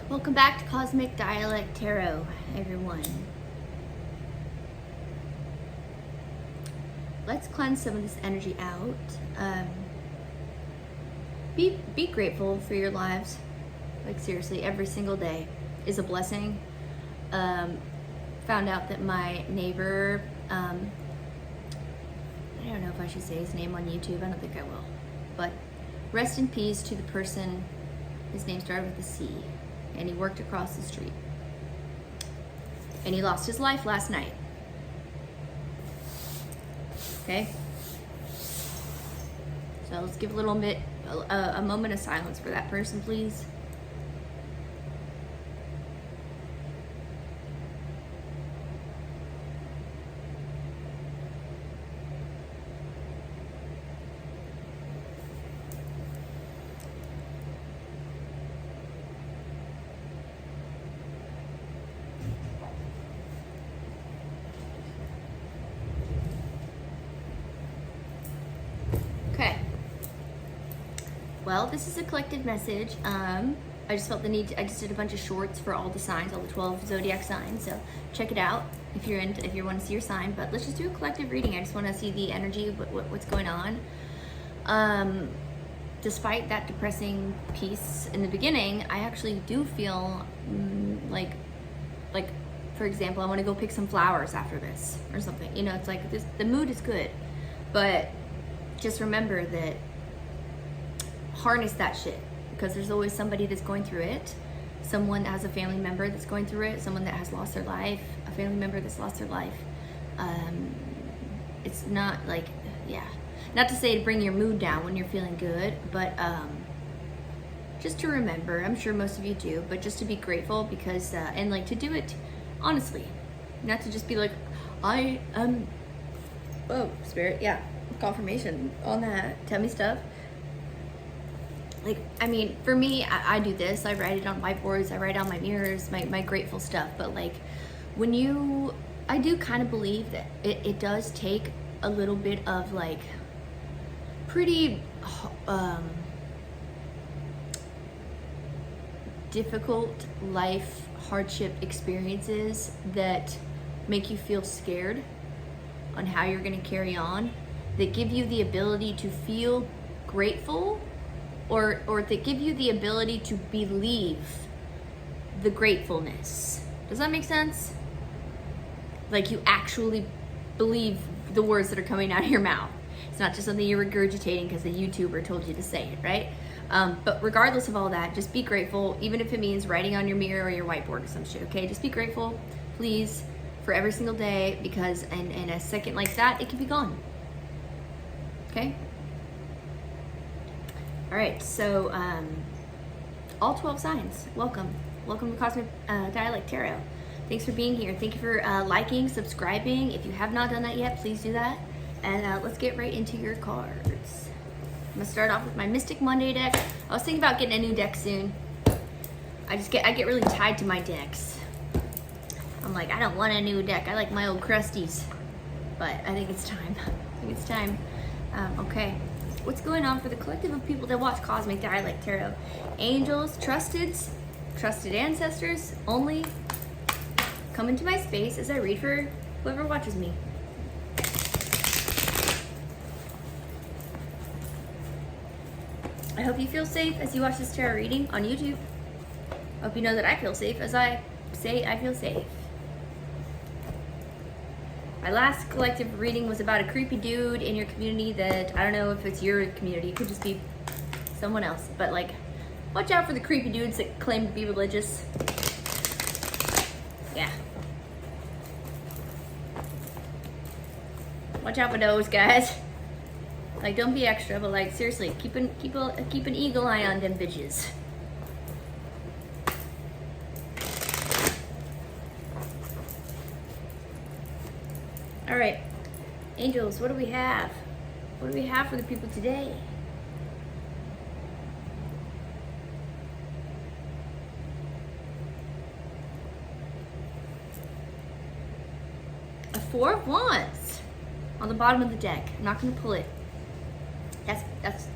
Welcome back to Cosmic Dialect Tarot, everyone. Let's cleanse some of this energy out. Be grateful for your lives. Like seriously, every single day is a blessing. Found out that my neighbor, I don't know if I should say his name on YouTube. I don't think I will. But rest in peace to the person. His name started with a C. And he worked across the street. And he lost his life last night. Okay? So let's give a moment of silence for that person, please. Well, this is a collective message. I just felt the need I just did a bunch of shorts for all the signs, all the 12 zodiac signs. So check it out if you want to see your sign. But let's just do a collective reading. I just want to see the energy of what's going on. Despite that depressing piece in the beginning, I actually do feel like for example, I want to go pick some flowers after this or something. You know, it's like the mood is good, but just remember that. Harness that shit, because there's always somebody that's going through it. Someone that has a family member that's going through it, someone that has lost their life, a family member that's lost their life. It's not like, yeah, not to say to bring your mood down when you're feeling good, but just to remember, I'm sure most of you do, but just to be grateful, because and like to do it honestly, not to just be like, I am, oh, spirit, yeah, confirmation on that, tell me stuff. Like, I mean, for me, I do this. I write it on whiteboards. I write on my mirrors, my grateful stuff. But like, I do kind of believe that it does take a little bit of like pretty difficult life hardship experiences that make you feel scared on how you're going to carry on, that give you the ability to feel grateful, or that give you the ability to believe the gratefulness. Does that make sense? Like you actually believe the words that are coming out of your mouth. It's not just something you're regurgitating because a YouTuber told you to say it, right? But regardless of all that, just be grateful, even if it means writing on your mirror or your whiteboard or some shit, okay? Just be grateful, please, for every single day, because in a second like that, it can be gone, okay? All right, so all 12 signs, welcome to Cosmic Dialect Tarot. Thanks for being here. Thank you for liking, subscribing. If you have not done that yet, please do that. And let's get right into your cards. I'm gonna start off with my Mystic Monday deck. I was thinking about getting a new deck soon. I get really tied to my decks. I'm like, I don't want a new deck. I like my old crusties, but I think it's time. Okay. What's going on for the collective of people that watch Cosmic Dialect Tarot? Angels, trusted ancestors, only come into my space as I read for whoever watches me. I hope you feel safe as you watch this tarot reading on YouTube. I hope you know that I feel safe as I say I feel safe. My last collective reading was about a creepy dude in your community that, I don't know if it's your community, it could just be someone else, but like, watch out for the creepy dudes that claim to be religious. Yeah. Watch out for those guys. Like, don't be extra, but like, seriously, keep an eagle eye on them bitches. All right, angels, what do we have? What do we have for the people today? A Four of Wands on the bottom of the deck. I'm not going to pull it. That's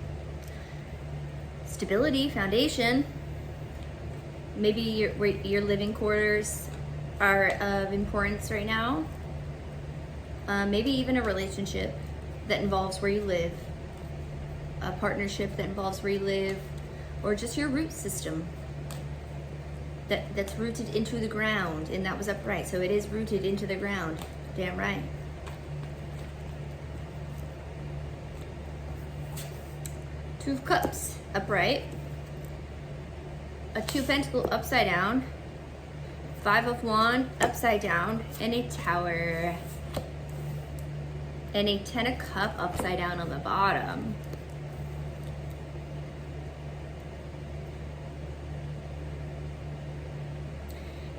stability, foundation. Maybe your living quarters are of importance right now. Maybe even a relationship that involves where you live, a partnership that involves where you live, or just your root system that's rooted into the ground. And that was upright, so it is rooted into the ground. Damn right. Two of Cups upright, a Two of Pentacles upside down, Five of Wands upside down, and a Tower, and a Ten of Cups upside down on the bottom.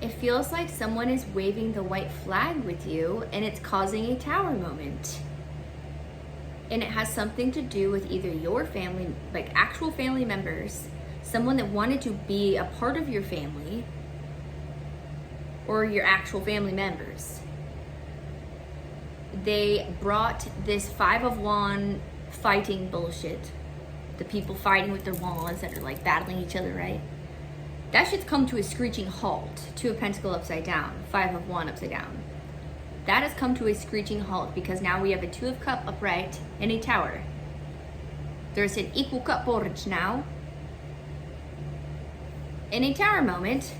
It feels like someone is waving the white flag with you, and it's causing a Tower moment. And it has something to do with either your family, like actual family members, someone that wanted to be a part of your family, or your actual family members. They brought this Five of Wands fighting bullshit. The people fighting with their wands that are like battling each other, right? That shit's come to a screeching halt. Two of Pentacles upside down, Five of Wands upside down. That has come to a screeching halt because now we have a Two of Cups upright and a Tower. There's an equal cup porridge now. In a Tower moment,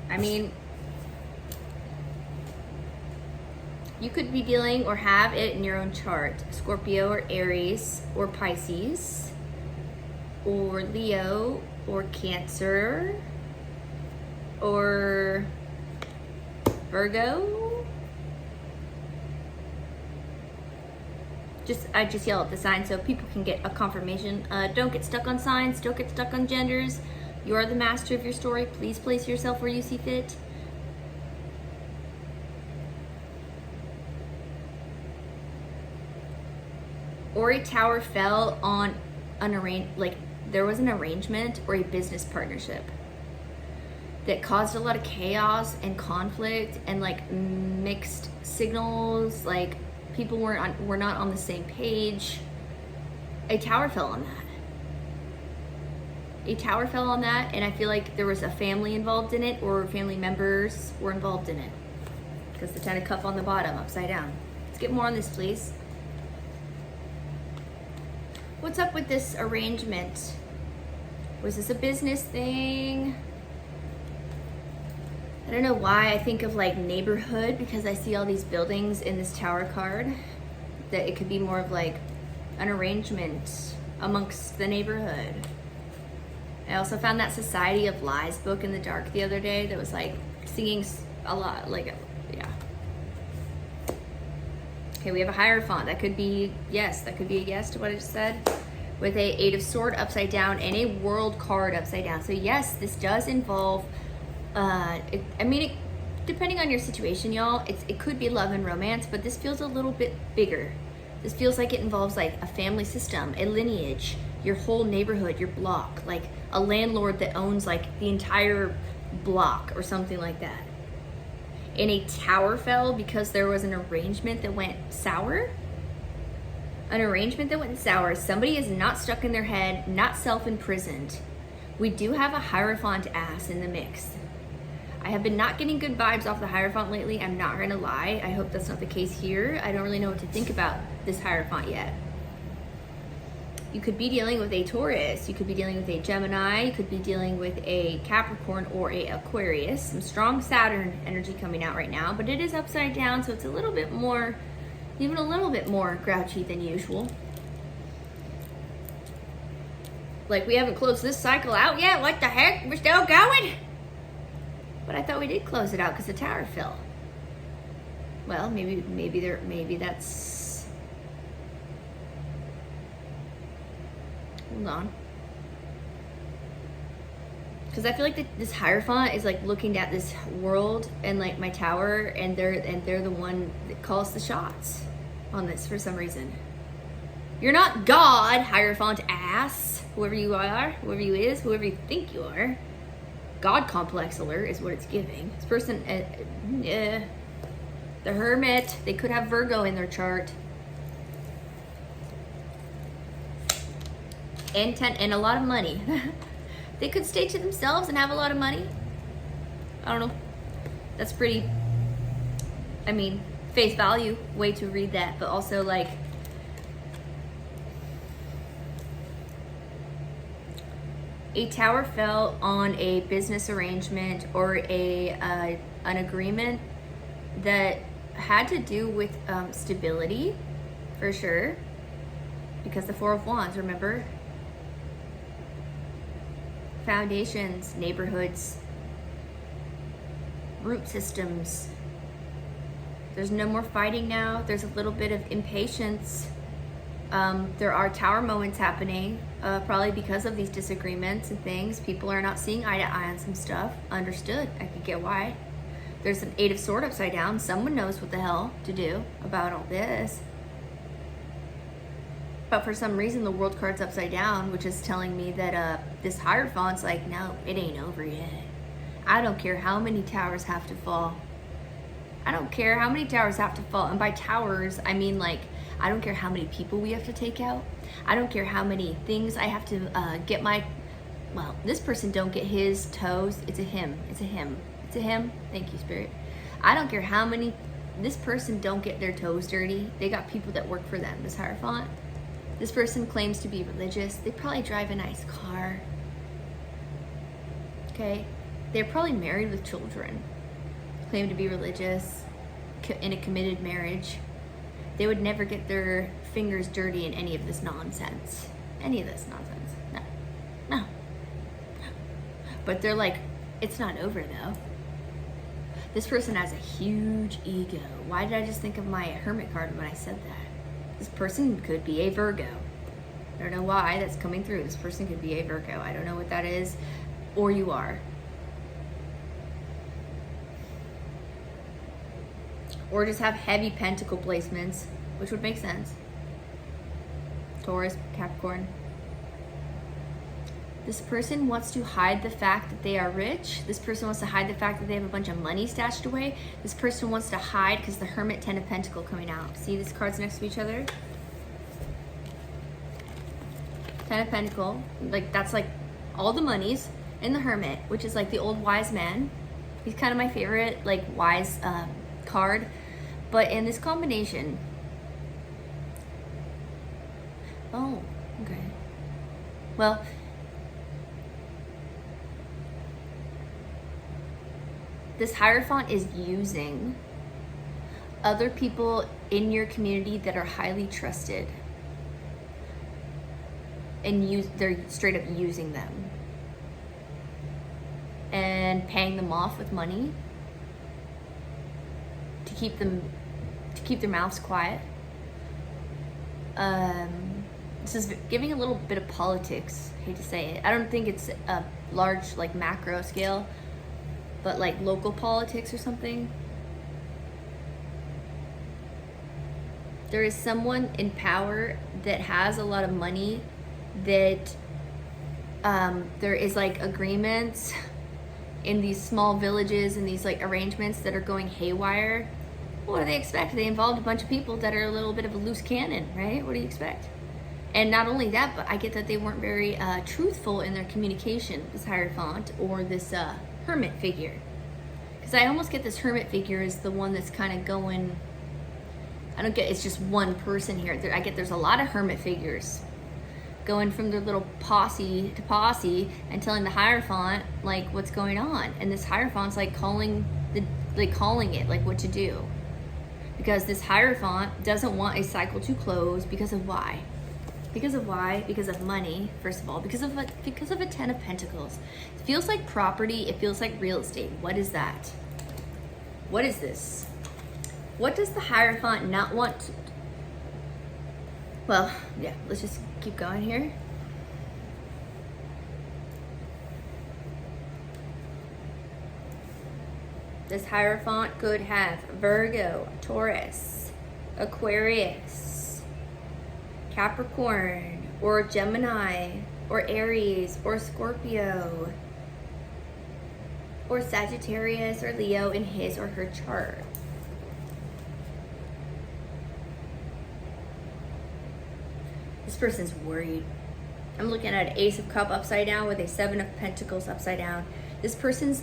I mean, you could be dealing or have it in your own chart. Scorpio or Aries or Pisces or Leo or Cancer or Virgo. I just yell at the sign so people can get a confirmation. Don't get stuck on signs, don't get stuck on genders. You are the master of your story. Please place yourself where you see fit. Or a Tower fell on there was an arrangement or a business partnership that caused a lot of chaos and conflict and like mixed signals, like people were not on the same page. A Tower fell on that. A Tower fell on that, and I feel like there was a family involved in it, or family members were involved in it. Because the Ten of Cups on the bottom, upside down. Let's get more on this, please. What's up with this arrangement? Was this a business thing? I don't know why I think of like neighborhood, because I see all these buildings in this Tower card, that it could be more of like an arrangement amongst the neighborhood. I also found that Society of Lies book in the dark the other day that was like singing a lot, like, yeah. Okay, we have a Hierophant. That could be yes. That could be a yes to what I just said. With a Eight of Swords upside down and a World card upside down. So yes, this does involve, depending on your situation, y'all, it could be love and romance, but this feels a little bit bigger. This feels like it involves like a family system, a lineage, your whole neighborhood, your block, like a landlord that owns like the entire block or something like that. And a Tower fell because there was an arrangement that went sour. An arrangement that went sour. Somebody is not stuck in their head, not self-imprisoned. We do have a Hierophant ass in the mix. I have been not getting good vibes off the Hierophant lately, I'm not gonna lie. I hope that's not the case here. I don't really know what to think about this Hierophant yet. You could be dealing with a Taurus, you could be dealing with a Gemini, you could be dealing with a Capricorn or a Aquarius. Some strong Saturn energy coming out right now, but it is upside down, so it's a little bit more, even a little bit more grouchy than usual. Like we haven't closed this cycle out yet, what the heck, we're still going? But I thought we did close it out because the Tower fell. Well, maybe that's, hold on. Because I feel like this Hierophant is like looking at this world and like my Tower, and they're the one that calls the shots on this for some reason. You're not God, Hierophant ass. Whoever you are, whoever you is, whoever you think you are. God complex alert is what it's giving. This person, the Hermit, they could have Virgo in their chart. And a lot of money. They could stay to themselves and have a lot of money. I don't know. That's pretty, I mean, face value way to read that, but also like, a tower fell on a business arrangement or an agreement that had to do with stability, for sure, because the Four of Wands, remember? Foundations, neighborhoods, root systems. There's no more fighting now. There's a little bit of impatience. There are tower moments happening, probably because of these disagreements and things. People are not seeing eye to eye on some stuff. Understood. I can get why. There's an Eight of Swords upside down. Someone knows what the hell to do about all this. But for some reason, the World card's upside down, which is telling me that this Hierophant's like, no, it ain't over yet. I don't care how many towers have to fall. I don't care how many towers have to fall. And by towers, I mean like, I don't care how many people we have to take out. I don't care how many things I have to get my, well, this person don't get his toes. It's a him. It's a him. It's a him. Thank you, Spirit. I don't care how many, this person don't get their toes dirty. They got people that work for them, this Hierophant. This person claims to be religious. They probably drive a nice car. Okay? They're probably married with children. Claim to be religious, in a committed marriage. They would never get their fingers dirty in any of this nonsense. Any of this nonsense. No. No. But they're like, it's not over though. This person has a huge ego. Why did I just think of my Hermit card when I said that? This person could be a Virgo. I don't know why that's coming through. This person could be a Virgo. I don't know what that is. Or you are. Or just have heavy pentacle placements, which would make sense. Taurus, Capricorn. This person wants to hide the fact that they are rich. This person wants to hide the fact that they have a bunch of money stashed away. This person wants to hide because the Hermit, Ten of Pentacles coming out. See these cards next to each other? Ten of Pentacles, like that's like all the monies, and the Hermit, which is like the old wise man. He's kind of my favorite, like wise card. But in this combination, oh, okay. Well, this Hierophant is using other people in your community that are highly trusted, and they're straight up using them and paying them off with money to keep their mouths quiet. This is giving a little bit of politics. I hate to say it. I don't think it's a large like macro scale, but like local politics or something. There is someone in power that has a lot of money that there is like agreements in these small villages and these like arrangements that are going haywire. What do they expect? They involved a bunch of people that are a little bit of a loose cannon, right? What do you expect? And not only that, but I get that they weren't very truthful in their communication, this Hierophant or this Hermit figure. Because I almost get this Hermit figure as the one that's kind of going, I don't get, it's just one person here. I get there's a lot of Hermit figures going from their little posse to posse and telling the Hierophant like what's going on. And this Hierophant's like calling it like what to do. Because this Hierophant doesn't want a cycle to close because of why? Because of why? Because of money, first of all. Because of a Ten of Pentacles. It feels like property. It feels like real estate. What is that? What is this? What does the Hierophant not want to? Well, yeah, let's just keep going here. This Hierophant could have Virgo, Taurus, Aquarius, Capricorn, or Gemini, or Aries, or Scorpio, or Sagittarius, or Leo in his or her chart. This person's worried. I'm looking at an Ace of Cups upside down with a Seven of Pentacles upside down. This person's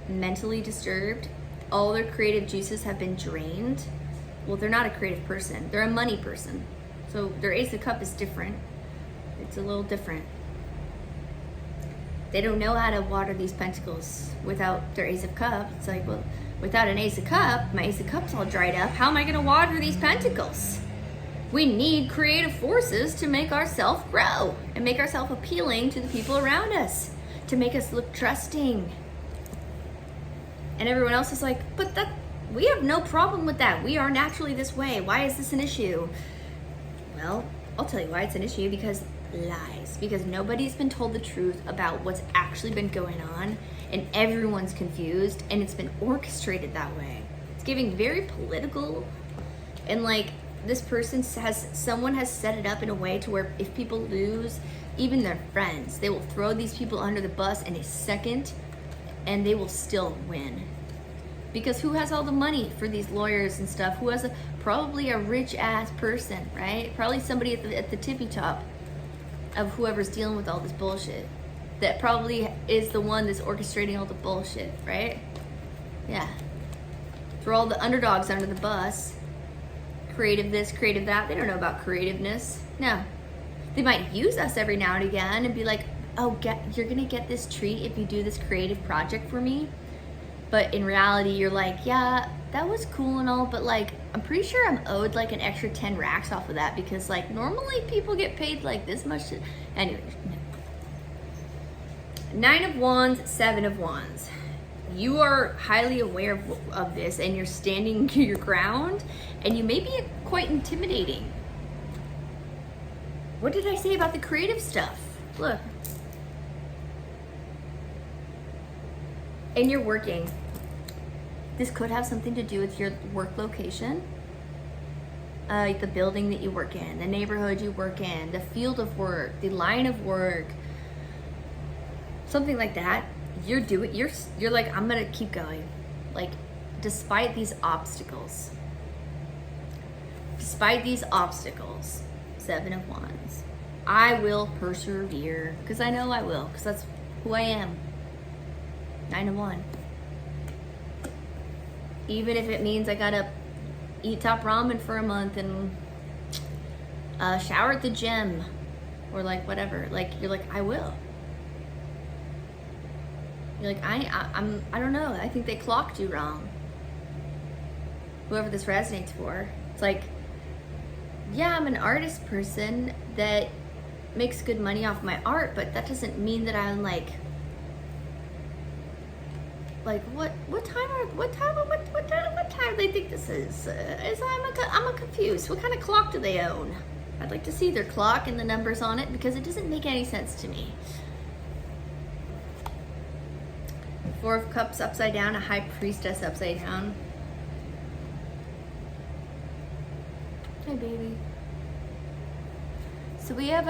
mentally disturbed. All their creative juices have been drained. Well, they're not a creative person. They're a money person. So their Ace of Cups is different. It's a little different. They don't know how to water these pentacles without their Ace of Cups. It's like, well, without an Ace of Cups, my Ace of Cups all dried up. How am I going to water these pentacles? We need creative forces to make ourselves grow and make ourselves appealing to the people around us, to make us look trusting. And everyone else is like, but that, we have no problem with that. We are naturally this way. Why is this an issue? Well, I'll tell you why it's an issue, because lies. Because nobody's been told the truth about what's actually been going on, and everyone's confused, and it's been orchestrated that way. It's giving very political, and like, this person someone has set it up in a way to where if people lose, even their friends, they will throw these people under the bus in a second and they will still win. Because who has all the money for these lawyers and stuff? Who has probably a rich ass person, right? Probably somebody at the tippy top of whoever's dealing with all this bullshit. That probably is the one that's orchestrating all the bullshit, right? Yeah. Throw all the underdogs under the bus. Creative this, creative that. They don't know about creativeness. No. They might use us every now and again and be like, oh, you're gonna get this treat if you do this creative project for me. But in reality, you're like, yeah, that was cool and all, but like, I'm pretty sure I'm owed like an extra 10 racks off of that, because like normally people get paid like this much. Anyways, no. Nine of Wands, Seven of Wands. You are highly aware of this, and you're standing your ground, and you may be quite intimidating. What did I say about the creative stuff? Look. And you're working. This could have something to do with your work location, like the building that you work in, the neighborhood you work in, the field of work, the line of work, something like that. You're like, I'm gonna keep going, like, despite these obstacles, Seven of Wands, I will persevere, because I know I will, because that's who I am. Nine of Wands. Even if it means I gotta eat top ramen for a month and shower at the gym, or like whatever, like, you're like, I will. You're like, I don't know. I think they clocked you wrong. Whoever this resonates for. It's like, yeah, I'm an artist person that makes good money off my art, but that doesn't mean that I'm like what time they think this is? I'm confused. What kind of clock do they own? I'd like to see their clock and the numbers on it, because it doesn't make any sense to me. Four of Cups upside down, a High Priestess upside down. Hi, baby. So we have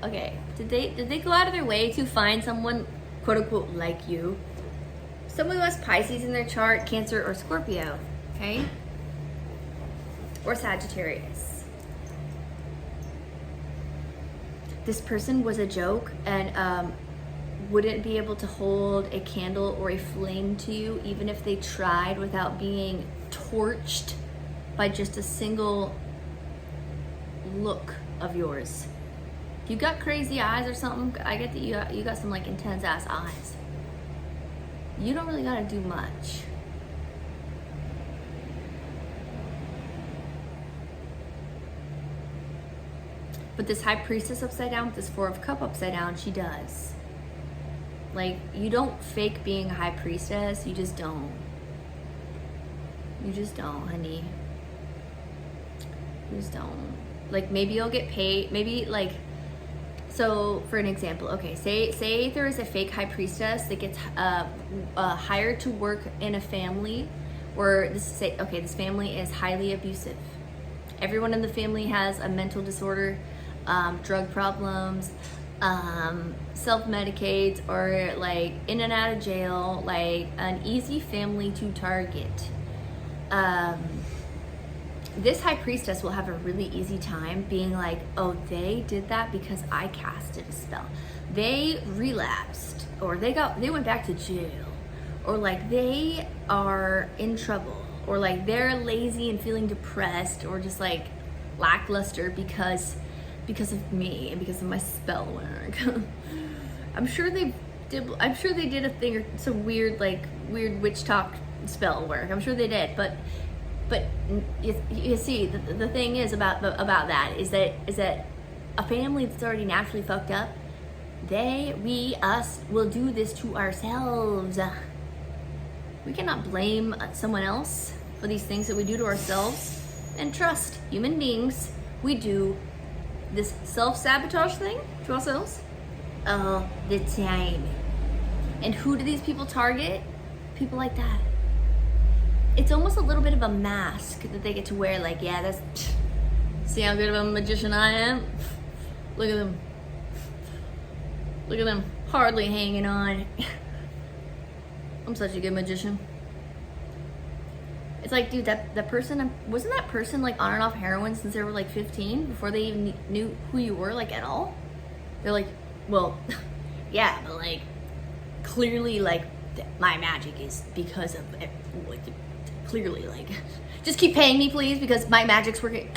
okay. Did they go out of their way to find someone, quote unquote, like you? Someone who has Pisces in their chart, Cancer or Scorpio, okay? Or Sagittarius. This person was a joke and wouldn't be able to hold a candle or a flame to you, even if they tried, without being torched by just a single look of yours. You got crazy eyes or something. I get that you got some like intense ass eyes. You don't really gotta do much. But this High Priestess upside down with this Four of Cups upside down, she does. Like, you don't fake being a High Priestess. You just don't. You just don't, honey. You just don't. Like, maybe you'll get paid. Maybe, like, so for an example, okay, say there is a fake High Priestess that gets hired to work in a family where this family is highly abusive. Everyone in the family has a mental disorder, drug problems, self-medicates, or like in and out of jail, like an easy family to target. this high priestess will have a really easy time being like, oh, they did that because I casted a spell. They relapsed, or they went back to jail, or like they are in trouble, or like they're lazy and feeling depressed, or just like lackluster because of me and because of my spell work. I'm sure they did a thing or some weird witch talk spell work. I'm sure they did, but you see, the thing is about that is that a family that's already naturally fucked up, us will do this to ourselves. We cannot blame someone else for these things that we do to ourselves. And trust, human beings, we do this self-sabotage thing to ourselves all the time. And who do these people target? People like that. It's almost a little bit of a mask that they get to wear, like, yeah, that's, see how good of a magician I am? Look at them. Look at them, hardly hanging on. I'm such a good magician. It's like, dude, that person, wasn't that person like on and off heroin since they were like 15 before they even knew who you were, like, at all? They're like, well, yeah, but like, clearly, like, my magic is because of, like, clearly, like, just keep paying me, please, because my magic's working.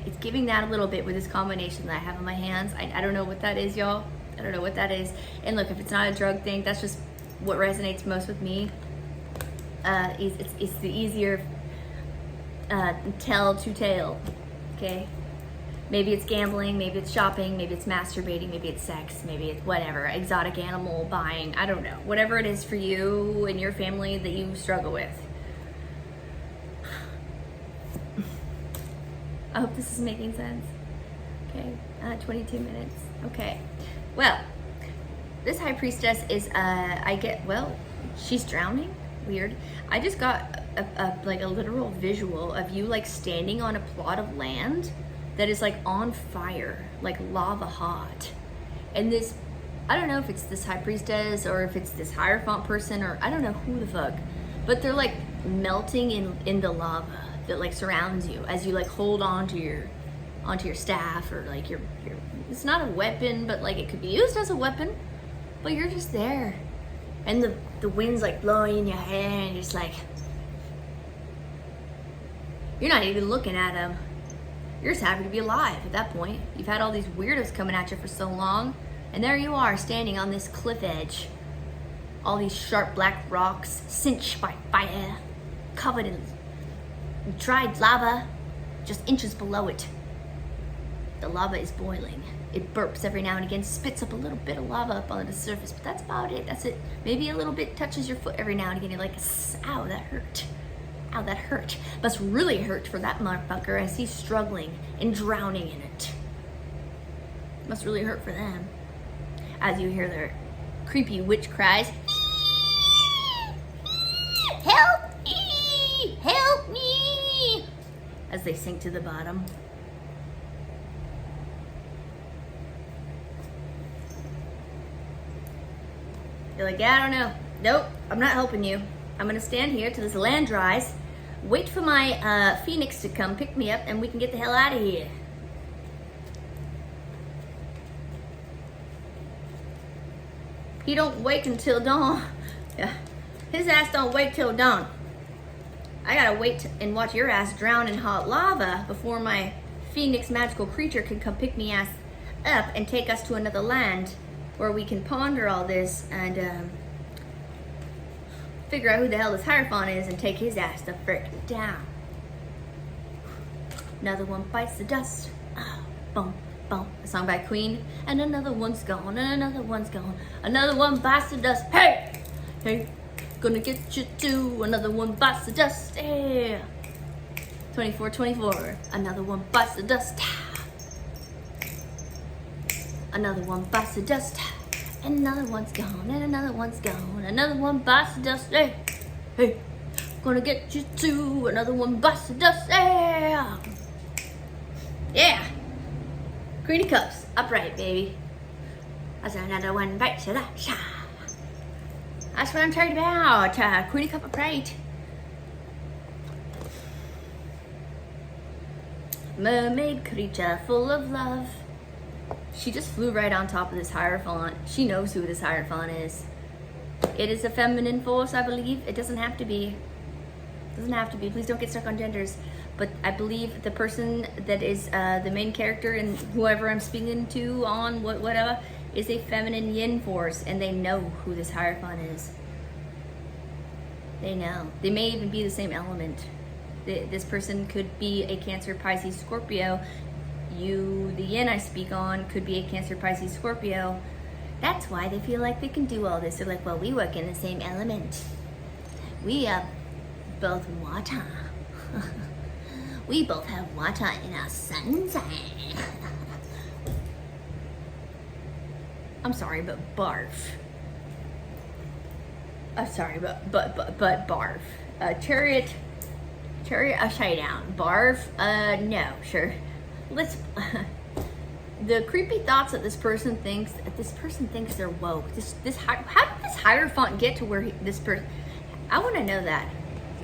It's giving that a little bit with this combination that I have in my hands. I don't know what that is, y'all. I don't know what that is. And look, if it's not a drug thing, that's just what resonates most with me. It's the easier tell to tale, okay? Maybe it's gambling, maybe it's shopping, maybe it's masturbating, maybe it's sex, maybe it's whatever, exotic animal buying, I don't know. Whatever it is for you and your family that you struggle with. I hope this is making sense. Okay, 22 minutes. Okay, well, this high priestess is, she's drowning. Weird. I just got a literal visual of you like standing on a plot of land that is like on fire, like lava hot. And this, I don't know if it's this high priestess or if it's this Hierophant person, or I don't know who the fuck, but they're like melting in the lava that like surrounds you as you like hold onto your staff, or like your it's not a weapon, but like it could be used as a weapon, but you're just there. And the wind's like blowing in your hair, and you're just like, you're not even looking at them. You're just happy to be alive at that point. You've had all these weirdos coming at you for so long, and there you are standing on this cliff edge. All these sharp black rocks, cinched by fire, covered in dried lava, just inches below it. The lava is boiling. It burps every now and again, spits up a little bit of lava up on the surface, but that's about it. That's it. Maybe a little bit touches your foot every now and again. You're like, ow, that hurt. Ow, that hurt. Must really hurt for that motherfucker as he's struggling and drowning in it. Must really hurt for them. As you hear their creepy witch cries, help me, help me, as they sink to the bottom. You're like, yeah, I don't know. Nope, I'm not helping you. I'm gonna stand here till this land dries, wait for my phoenix to come pick me up, and we can get the hell out of here. He don't wait until dawn. Yeah. His ass don't wait till dawn. I gotta wait and watch your ass drown in hot lava before my phoenix magical creature can come pick me ass up and take us to another land where we can ponder all this and figure out who the hell this Hierophant is and take his ass the frick down. Another one bites the dust. Oh, boom, boom. A song by Queen. And another one's gone, and another one's gone. Another one bites the dust. Hey, hey, gonna get you too. Another one bites the dust. Yeah. 24, 24. Another one bites the dust. Another one bites the dust, and another one's gone, and another one's gone. Another one bites the dust, hey, hey, gonna get you too. Another one bites the dust, yeah, yeah. Queen of Cups, upright, baby. That's another one bites the dust. That's what I'm talking about. Queen of Cups upright. Mermaid creature full of love. She just flew right on top of this Hierophant. She knows who this Hierophant is. It is a feminine force, I believe. It doesn't have to be. It doesn't have to be. Please don't get stuck on genders. But I believe the person that is the main character and whoever I'm speaking to on whatever is a feminine yin force, and they know who this Hierophant is. They know. They may even be the same element. This person could be a Cancer, Pisces, Scorpio. You, the yin I speak on, could be a Cancer, Pisces, Scorpio. That's why they feel like they can do all this. They're like, well, we work in the same element. We are both water. We both have water in our sun sign. I'm sorry, but barf. I'm sorry, but barf. Chariot upside down. Barf. No, sure. Let's. The creepy thoughts that this person thinks they're woke. How did this Hierophant get to where this person? I want to know that.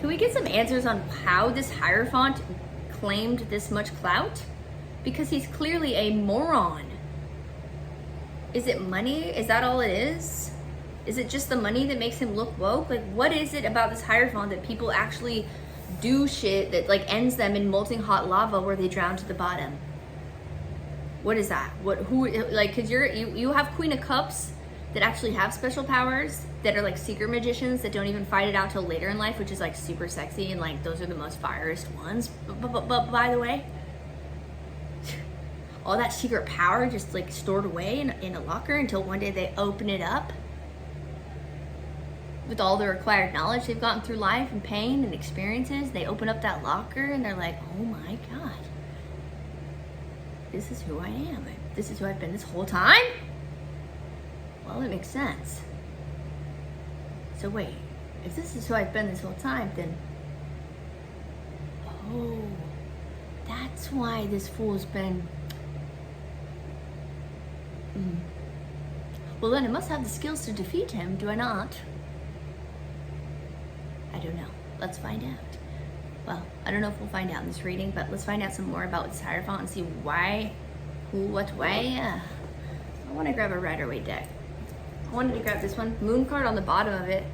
Can we get some answers on how this Hierophant claimed this much clout? Because he's clearly a moron. Is it money? Is that all it is? Is it just the money that makes him look woke? Like, what is it about this Hierophant that people actually do shit that like ends them in molten hot lava where they drown to the bottom? What is that? Cause you have Queen of Cups that actually have special powers that are like secret magicians that don't even fight it out till later in life, which is like super sexy, and like those are the most fieriest ones. But by the way, all that secret power just like stored away in a locker until one day they open it up with all the required knowledge they've gotten through life and pain and experiences. They open up that locker and they're like, oh my God, this is who I am. This is who I've been this whole time? Well, it makes sense. So wait, if this is who I've been this whole time, then, oh, that's why this fool's been, well then it must have the skills to defeat him, do I not? I don't know, let's find out. Well, I don't know if we'll find out in this reading, but let's find out some more about this Hierophant and see why, who, what way. I want to grab a Rider-Waite deck. I wanted to grab this one, Moon card on the bottom of it.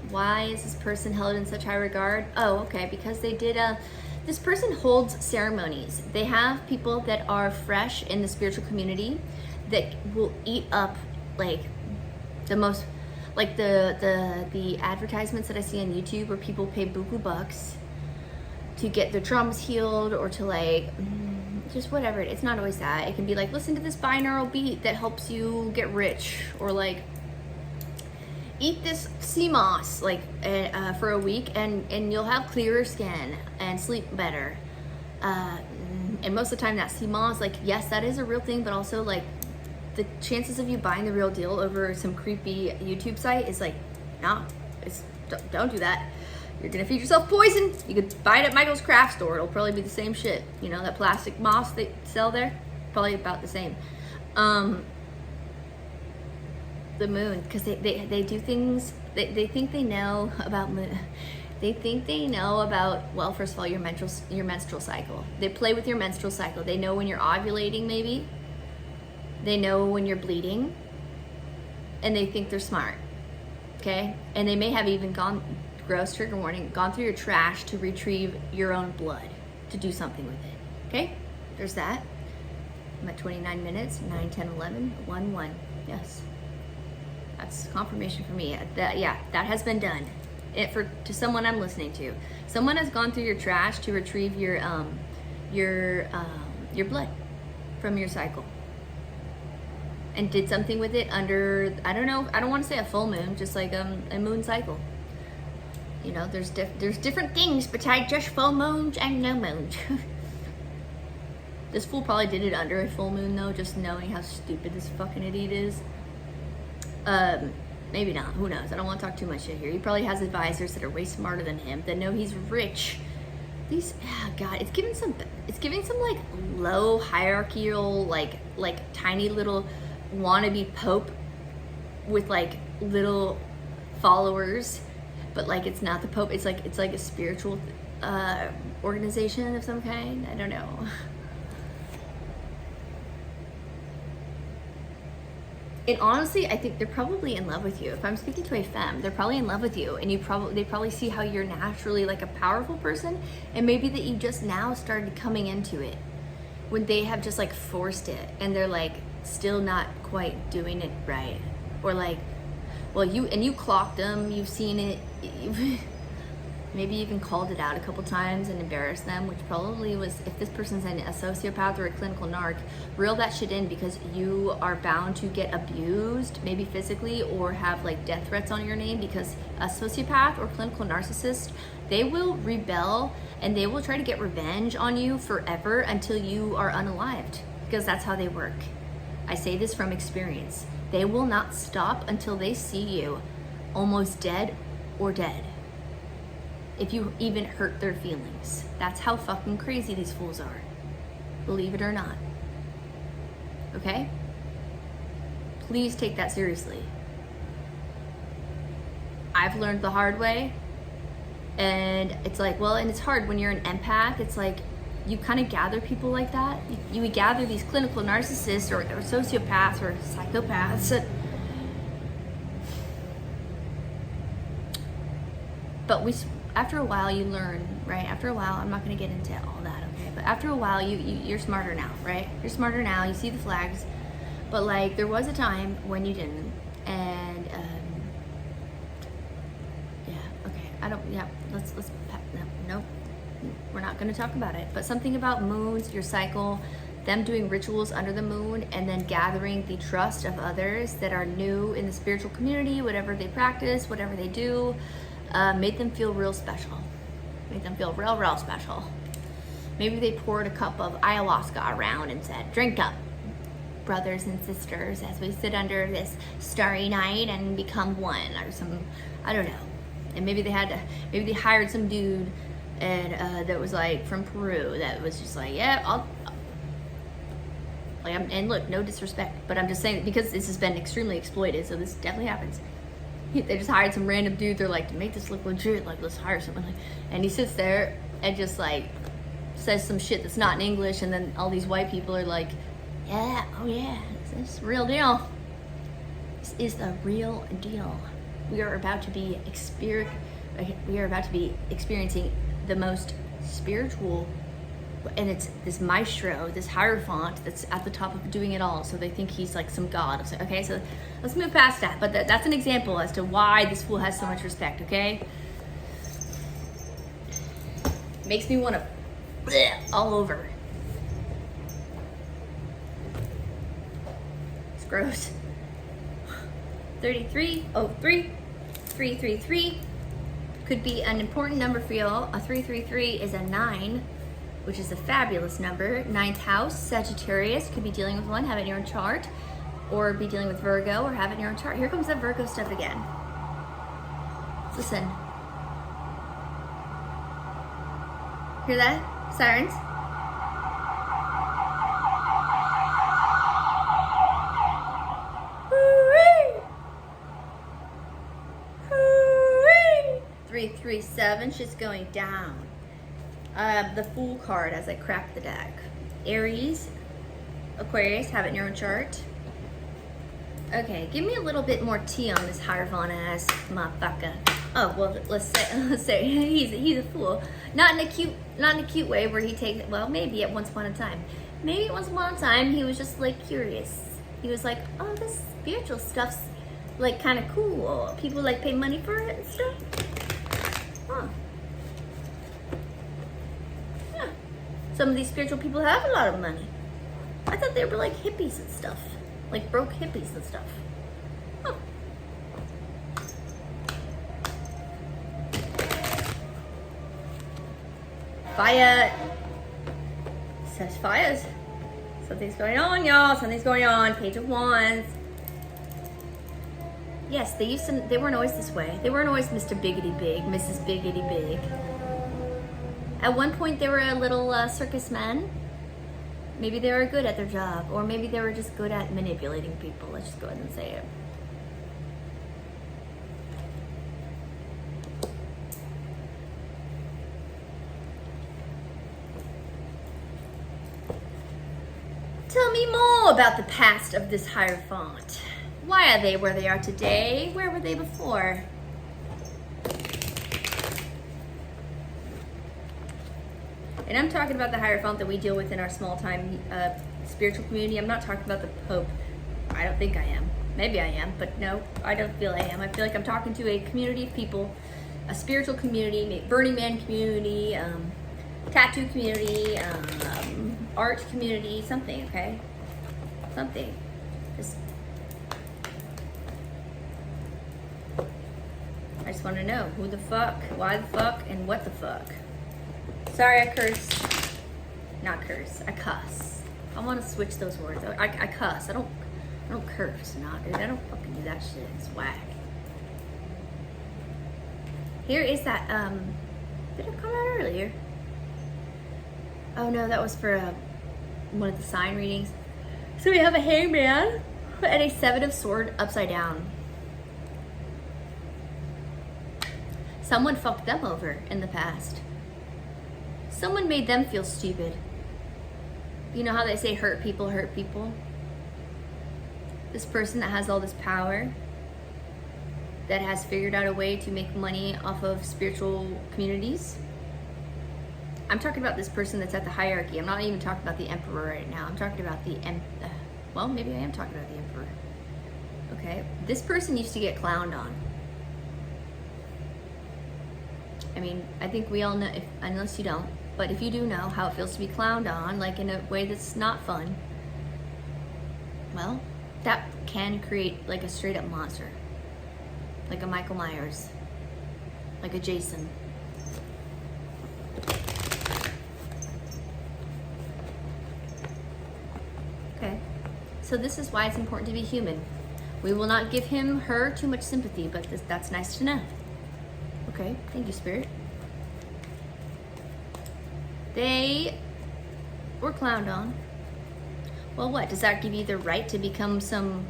Why is this person held in such high regard? Oh, okay, because they did this person holds ceremonies. They have people that are fresh in the spiritual community that will eat up like the most, like the advertisements that I see on YouTube where people pay buku bucks to get their traumas healed or to like, just whatever. It's not always that. It can be like, listen to this binaural beat that helps you get rich, or like eat this sea moss like for a week and you'll have clearer skin and sleep better. And most of the time that sea moss, like, yes, that is a real thing, but also like the chances of you buying the real deal over some creepy YouTube site is like, nah, don't do that. You're gonna feed yourself poison. You could buy it at Michael's craft store. It'll probably be the same shit. You know, that plastic moss they sell there, probably about the same. The moon, because they do things, they think they know about moon. They think they know about, well, first of all, your menstrual cycle. They play with your menstrual cycle. They know when you're ovulating, maybe. They know when you're bleeding. And they think they're smart, okay? And they may have even gone, gross trigger warning, gone through your trash to retrieve your own blood, to do something with it, okay? There's that. I'm at 29 minutes, 9, 10, 11, 1, 1, yes. That's confirmation for me. That has been done. To someone I'm listening to. Someone has gone through your trash to retrieve your blood from your cycle, and did something with it under, I don't know, I don't want to say a full moon, just like a moon cycle. You know, there's different things besides just full moons and no moons. This fool probably did it under a full moon though, just knowing how stupid this fucking idiot is. Maybe not, who knows? I don't want to talk too much shit here. He probably has advisors that are way smarter than him, that know he's rich. God, it's giving some like low hierarchical, like tiny little wannabe pope with like little followers, but like it's not the pope. It's like a spiritual organization of some kind. I don't know. And honestly, I think they're probably in love with you. If I'm speaking to a femme, they're probably in love with you, and they probably see how you're naturally like a powerful person, and maybe that you just now started coming into it when they have just like forced it, and they're like still not quite doing it right, or like, well, you clocked them, you've seen it, maybe even called it out a couple times and embarrassed them, which probably was, if this person's a sociopath or a clinical narc, reel that shit in, because you are bound to get abused, maybe physically, or have like death threats on your name, because a sociopath or clinical narcissist, they will rebel and they will try to get revenge on you forever until you are unalived, because that's how they work. I say this from experience. They will not stop until they see you almost dead or dead, if you even hurt their feelings. That's how fucking crazy these fools are. Believe it or not. Okay? Please take that seriously. I've learned the hard way. And it's like, well, and it's hard when you're an empath. It's like, you kind of gather people like that. You gather these clinical narcissists or sociopaths or psychopaths. But after a while you learn, right? After a while, I'm not going to get into all that, okay? But after a while, you're smarter now, right? You're smarter now. You see the flags. But like, there was a time when you didn't, and yeah, okay. Nope. We're not going to talk about it. But something about moons, your cycle, them doing rituals under the moon, and then gathering the trust of others that are new in the spiritual community, whatever they practice, whatever they do. Made them feel real special. Made them feel real special. Maybe they poured a cup of ayahuasca around and said, drink up, brothers and sisters, as we sit under this starry night and become one, or some, I don't know. And maybe they hired some dude and that was like from Peru that was just like, yeah, and look, no disrespect, but I'm just saying, because this has been extremely exploited, so this definitely happens. They just hired some random dude. They're like, to make this look legit, like, let's hire someone. And he sits there and just like says some shit that's not in English, and then all these white people are like, yeah, oh yeah, this is the real deal. This is the real deal. We are about to be experiencing the most spiritual, and it's this maestro, this hierophant that's at the top of doing it all. So they think he's like some god. Okay, so let's move past that. But that's an example as to why this fool has so much respect, okay? Makes me want to all over. It's gross. 3303, 333 could be an important number for y'all. A 333 is a 9, which is a fabulous number. 9th house, Sagittarius, could be dealing with one, have it in your chart, or be dealing with Virgo, or have it in your chart. Here comes that Virgo stuff again. Listen. Hear that? Sirens? Hooray! Hooray! 337, shit's going down. The Fool card as I crack the deck. Aries, Aquarius, have it in your own chart. Okay, give me a little bit more tea on this Hierophant ass motherfucker. Oh well, let's say he's a fool. Not in a cute way where he takes it. Well, maybe at once upon a time. Maybe once upon a time he was just like curious. He was like, oh, this spiritual stuff's like kind of cool. People like pay money for it and stuff. Huh. Yeah. Some of these spiritual people have a lot of money. I thought they were like hippies and stuff. Like broke hippies and stuff. Huh. Fire. Says fires. Something's going on, y'all. Something's going on. Page of Wands. Yes, they weren't always this way. They weren't always Mr. Biggity Big, Mrs. Biggity Big. At one point, they were a little circus men. Maybe they were good at their job, or maybe they were just good at manipulating people. Let's just go ahead and say it. Tell me more about the past of this Hierophant. Why are they where they are today? Where were they before? And I'm talking about the Hierophant that we deal with in our small-time spiritual community. I'm not talking about the Pope. I don't think I am. Maybe I am, but no, I don't feel I am. I feel like I'm talking to a community of people, a spiritual community, Burning Man community, tattoo community, art community, something, okay? Something. I just want to know who the fuck, why the fuck, and what the fuck. Sorry, I cursed. Not curse. I cuss. I want to switch those words. I cuss. I don't curse. Not, dude. I don't fucking do that shit. It's whack. Here is that. Did it come out earlier? Oh no, that was for one of the sign readings. So we have a hangman and a 7 of swords upside down. Someone fucked them over in the past. Someone made them feel stupid. You know how they say hurt people hurt people? This person that has all this power, that has figured out a way to make money off of spiritual communities. I'm talking about this person that's at the hierarchy. I'm not even talking about the emperor right now. I'm talking about the well, maybe I am talking about the emperor. Okay, this person used to get clowned on. I mean, I think we all know, unless you don't, but if you do know how it feels to be clowned on, like in a way that's not fun, well, that can create like a straight up monster. Like a Michael Myers. Like a Jason. Okay, so this is why it's important to be human. We will not give him, her too much sympathy, but that's nice to know. Okay, thank you, Spirit. They were clowned on. Well, what? Does that give you the right to become some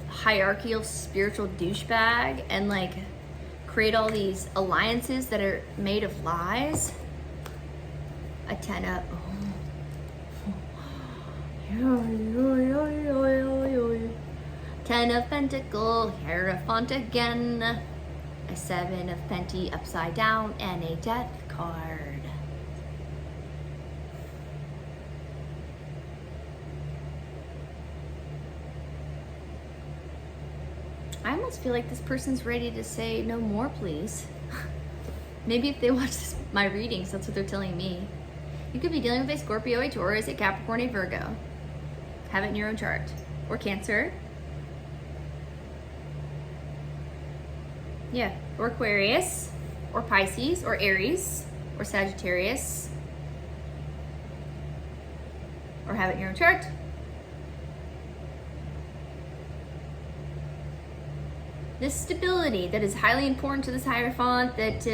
hierarchical spiritual douchebag and like create all these alliances that are made of lies? A 10 up. Oh. 10 of Pentacle, Hierophant again. A 7 of Penti upside down and a Death card. I almost feel like this person's ready to say no more, please. Maybe if they watch my readings, that's what they're telling me. You could be dealing with a Scorpio, a Taurus, a Capricorn, a Virgo. Have it in your own chart. Or Cancer. Yeah, or Aquarius, or Pisces, or Aries, or Sagittarius. Or have it in your own chart. This stability that is highly important to this Hierophant, that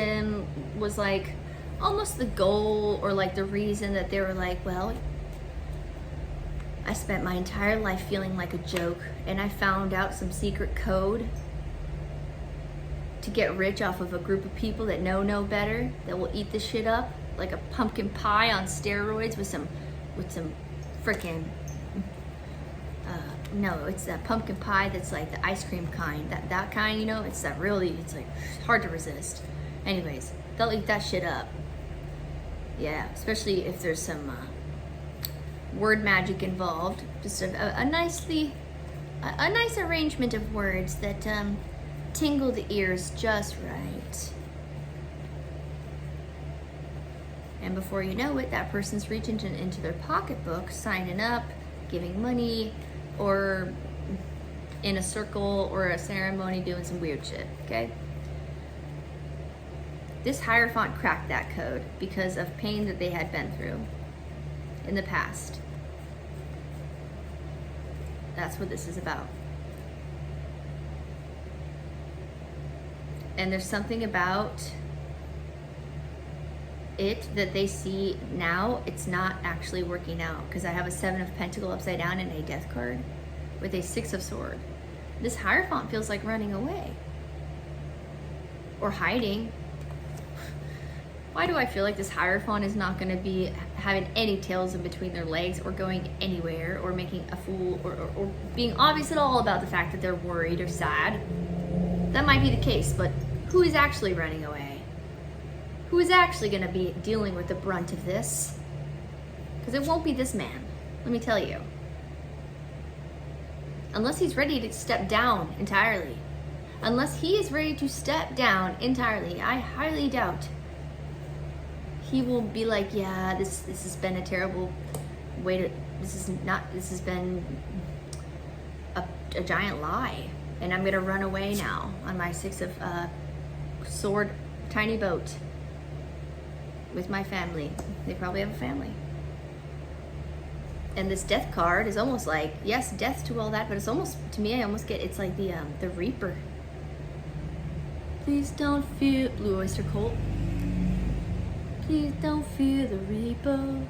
was like almost the goal or like the reason that they were like, well, I spent my entire life feeling like a joke and I found out some secret code to get rich off of a group of people that know better, that will eat this shit up like a pumpkin pie on steroids with some frickin' no, it's that pumpkin pie that's like the ice cream kind, that kind, you know, it's that really, it's like hard to resist. Anyways, they'll eat that shit up. Yeah, especially if there's some word magic involved. Just a nice arrangement of words that tingle the ears just right. And before you know it, that person's reaching into their pocketbook, signing up, giving money, or in a circle or a ceremony doing some weird shit, okay? This Hierophant cracked that code because of pain that they had been through in the past. That's what this is about. And there's something about it that they see now, it's not actually working out, because I have a 7 of Pentacle upside down and a Death card with a 6 of Sword. This Hierophant feels like running away or hiding. Why do I feel like this Hierophant is not going to be having any tails in between their legs or going anywhere or making a fool or being obvious at all about the fact that they're worried or sad? That might be the case, but who is actually running away? Who is actually going to be dealing with the brunt of this? Because it won't be this man, let me tell you. Unless he's ready to step down entirely. Unless he is ready to step down entirely, I highly doubt he will be like, yeah, this has been a terrible way to, this has been a giant lie, and I'm gonna run away now on my 6 of sword tiny boat with my family. They probably have a family. And this death card is almost like, yes, death to all that, but it's almost, to me, I almost get, it's like the Reaper. Please don't fear, Blue Oyster Cult. Please don't fear the Reaper.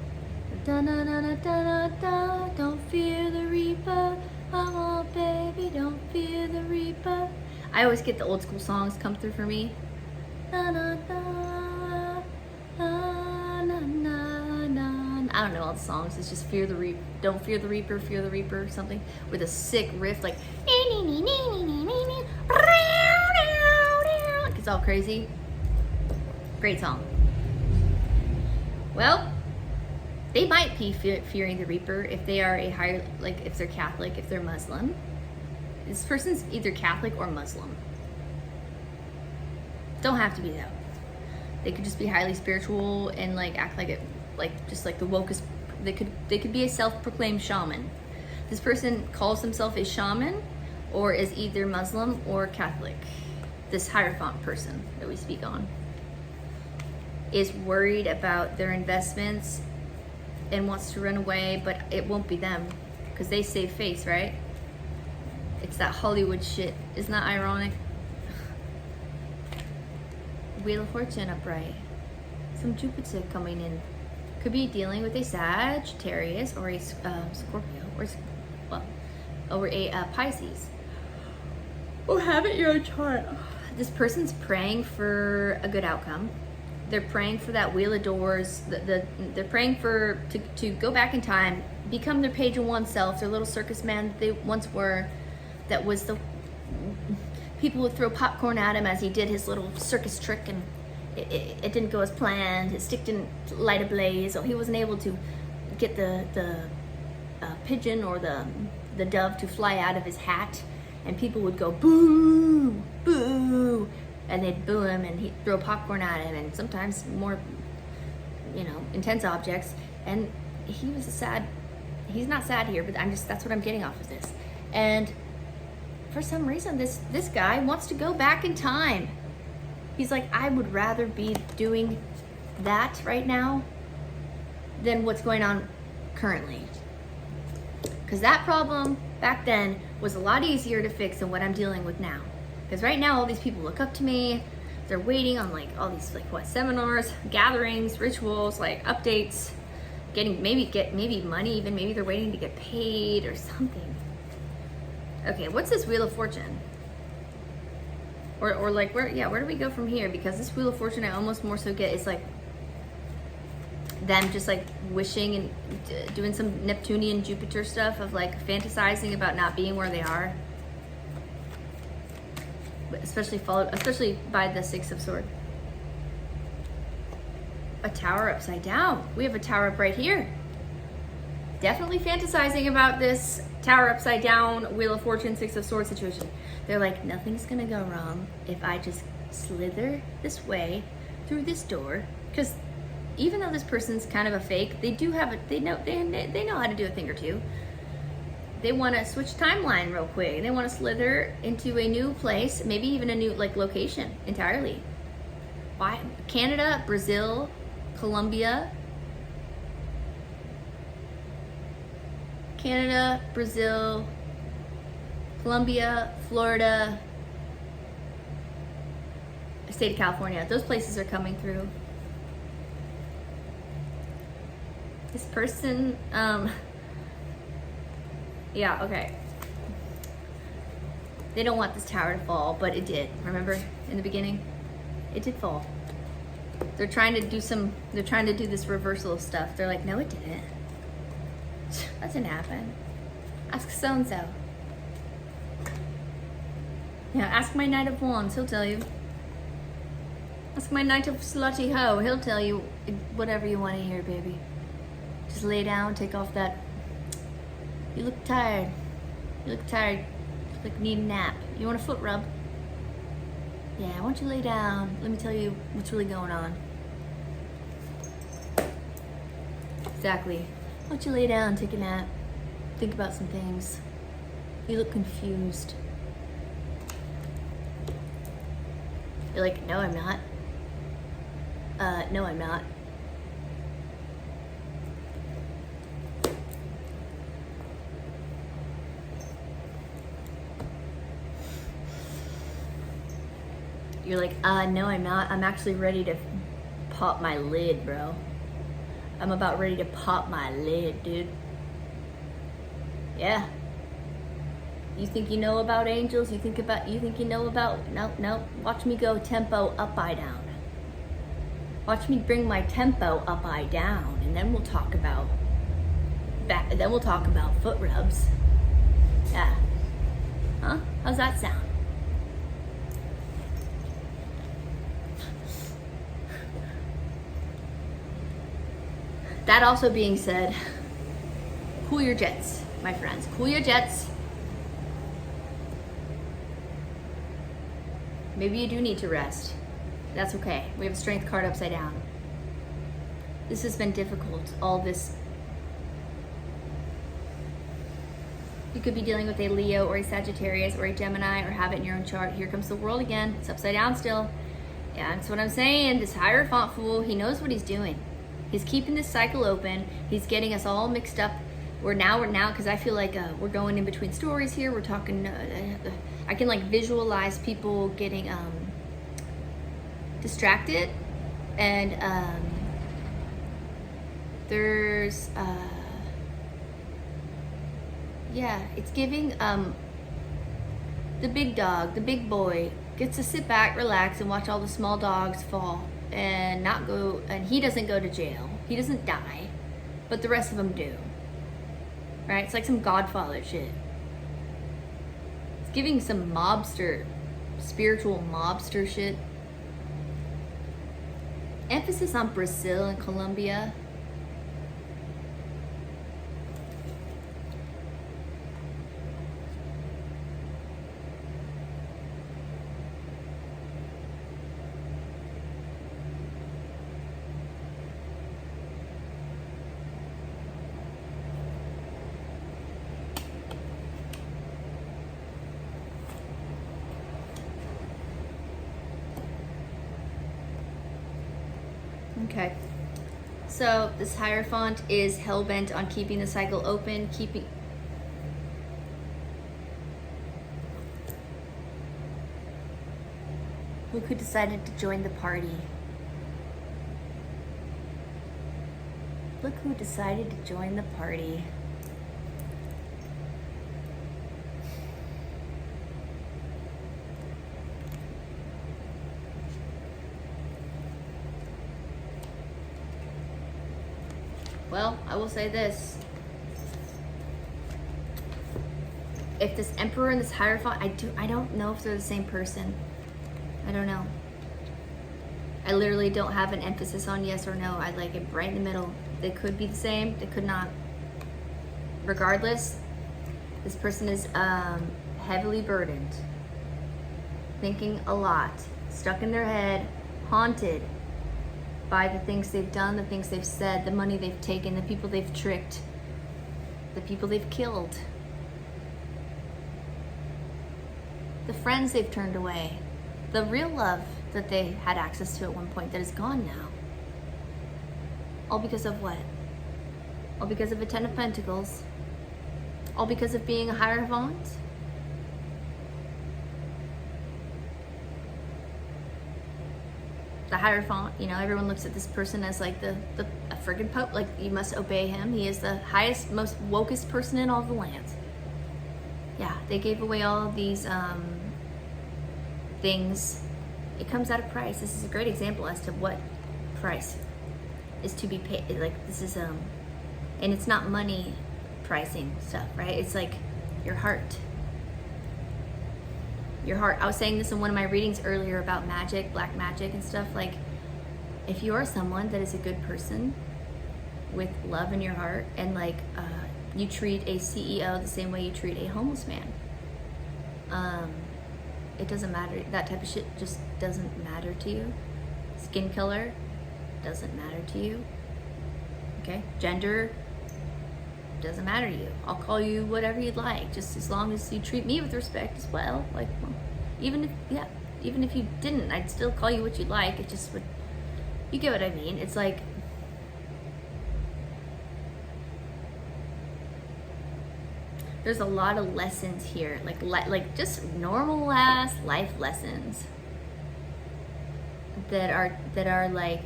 Da da da da da da. Don't fear the Reaper. Oh baby, don't fear the Reaper. I always get the old school songs come through for me. Da da da. Na na na. I don't know all the songs. It's just fear the Reaper. Don't fear the Reaper. Fear the Reaper. Something with a sick riff like. It's all crazy. Great song. Well, they might be fearing the Reaper if they are a higher, like if they're Catholic, if they're Muslim. This person's either Catholic or Muslim. Don't have to be though. They could just be highly spiritual and like act like it, like just like the wokest. They could be a self-proclaimed shaman. This person calls himself a shaman, or is either Muslim or Catholic. This Hierophant person that we speak on is worried about their investments and wants to run away, but it won't be them because they save face, right? It's that Hollywood shit. Isn't that ironic? Wheel of Fortune upright. Some Jupiter coming in. Could be dealing with a Sagittarius or a Scorpio or a Pisces. Or have it your chart. This person's praying for a good outcome. They're praying for that Wheel of Doors. They're praying for to go back in time, become their page of oneself, their little circus man that they once were. That was the people would throw popcorn at him as he did his little circus trick, and it didn't go as planned. His stick didn't light a blaze, or he wasn't able to get the pigeon or the dove to fly out of his hat. And people would go boo, boo, and they'd boo him, and he'd throw popcorn at him, and sometimes more, intense objects. And he was he's not sad here, but that's what I'm getting off of this. And for some reason, this guy wants to go back in time. He's like, I would rather be doing that right now than what's going on currently. Because that problem back then was a lot easier to fix than what I'm dealing with now. Because right now, all these people look up to me. They're waiting on like all these seminars, gatherings, rituals, like updates, maybe money even. Maybe they're waiting to get paid or something. Okay, what's this Wheel of Fortune? Or like where do we go from here? Because this Wheel of Fortune, I almost more so get, it's like them just like wishing and doing some Neptunian Jupiter stuff of like fantasizing about not being where they are. Especially by the 6 of Swords. A tower upside down. We have a tower up right here. Definitely fantasizing about this tower upside down, Wheel of Fortune, 6 of Swords situation. They're like, nothing's gonna go wrong if I just slither this way through this door. Because even though this person's kind of a fake, they know how to do a thing or two. They want to switch timeline real quick. They want to slither into a new place, maybe even a new location entirely. Why? Canada, Brazil, Colombia. Canada, Brazil, Colombia, Florida, state of California. Those places are coming through. This person, yeah, okay. They don't want this tower to fall, but it did. Remember in the beginning? It did fall. They're trying to do this reversal of stuff. They're like, no, it didn't. That didn't happen. Ask so-and-so. Yeah, ask my Knight of Wands, he'll tell you. Ask my Knight of Slutty Ho, he'll tell you whatever you want to hear, baby. Just lay down, take off that. You look tired. You look tired. You look like you need a nap. You want a foot rub? Yeah, why don't you lay down? Let me tell you what's really going on. Exactly. Why don't you lay down, take a nap, think about some things. You look confused. You're like, no, I'm not. No, I'm not. You're like, no, I'm not. I'm actually ready to pop my lid, bro. I'm about ready to pop my lid, dude. Yeah. You think you know about angels? You think you know about, no. Watch me go tempo up, I down. Watch me bring my tempo up, I down, and then we'll talk about foot rubs. Yeah. Huh? How's that sound? That also being said, cool your jets, my friends. Cool your jets. Maybe you do need to rest. That's okay. We have a strength card upside down. This has been difficult, all this. You could be dealing with a Leo or a Sagittarius or a Gemini or have it in your own chart. Here comes the world again. It's upside down still. Yeah, that's what I'm saying. This Hierophant fool, he knows what he's doing. He's keeping this cycle open. He's getting us all mixed up. We're now, because I feel like we're going in between stories here. We're talking, I can like visualize people getting distracted. And there's, yeah, it's giving the big dog, the big boy, gets to sit back, relax, and watch all the small dogs fall. And not go, and he doesn't go to jail. He doesn't die, but the rest of them do. Right? It's like some Godfather shit. It's giving some mobster, spiritual mobster shit. Emphasis on Brazil and Colombia. Okay, so this Hierophant is hell-bent on keeping the cycle open, Look who decided to join the party. Look who decided to join the party. Well, I will say this. If this Emperor and this Hierophant, I don't know if they're the same person. I don't know. I literally don't have an emphasis on yes or no. I like it right in the middle. They could be the same, they could not. Regardless, this person is heavily burdened, thinking a lot, stuck in their head, haunted by the things they've done, the things they've said, the money they've taken, the people they've tricked, the people they've killed, the friends they've turned away, the real love that they had access to at one point that is gone now. All because of what? All because of a Ten of Pentacles. All because of being a Hierophant. The Hierophant, you know, everyone looks at this person as like a friggin' pope, like you must obey him. He is the highest, most wokest person in all the lands. Yeah, they gave away all of these things. It comes at a price. This is a great example as to what price is to be paid. Like, this is and it's not money pricing stuff, right? It's like your heart. Your heart. I was saying this in one of my readings earlier about magic, black magic and stuff. Like, if you're someone that is a good person with love in your heart, and like you treat a CEO the same way you treat a homeless man, it doesn't matter. That type of shit just doesn't matter to you. Skin color doesn't matter to you. Okay? Gender doesn't matter to you. I'll call you whatever you'd like, just as long as you treat me with respect as well. Like, well, even if you didn't, I'd still call you what you'd like. It just would, you get what I mean? It's like, there's a lot of lessons here, like just normal ass life lessons that are like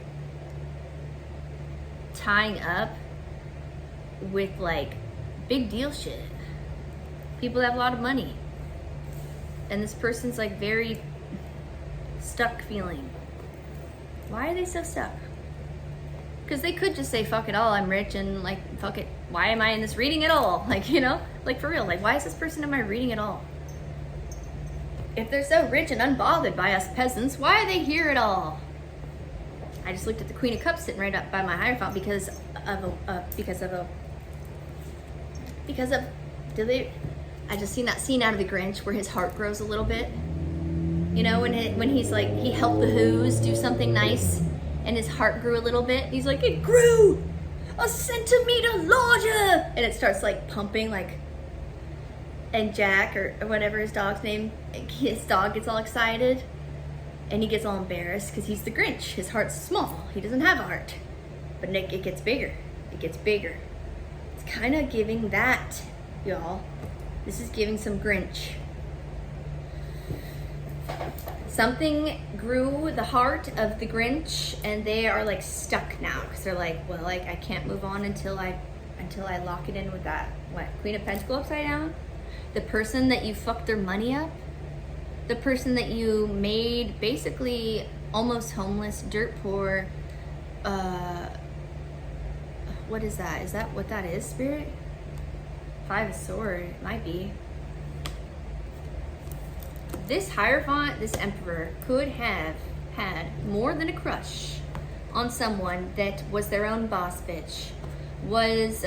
tying up with like big deal shit. People that have a lot of money, and this person's like very stuck feeling. Why are they so stuck? Because they could just say, fuck it all, I'm rich, and like, fuck it, why am I in this reading at all? Like, you know, like for real, like why is this person in my reading at all? If they're so rich and unbothered by us peasants, why are they here at all? I just looked at the Queen of Cups sitting right up by my Hierophant because I just seen that scene out of The Grinch where his heart grows a little bit. You know, when he's like, he helped the Who's do something nice, and his heart grew a little bit. He's like, it grew a centimeter larger, and it starts like pumping, like, and Jack, or whatever his dog's name, his dog gets all excited, and he gets all embarrassed because he's the Grinch. His heart's small. He doesn't have a heart, but it gets bigger. It gets bigger. It's kind of giving that, y'all. This is giving some Grinch. Something grew the heart of the Grinch, and they are like stuck now because they're like, well, like I can't move on until I lock it in with that, what, Queen of Pentacles upside down? The person that you fucked their money up, the person that you made basically almost homeless, dirt poor. What is that? Is that what that is, Spirit? Five of Swords, it might be. This Hierophant, this Emperor, could have had more than a crush on someone that was their own boss bitch. Was,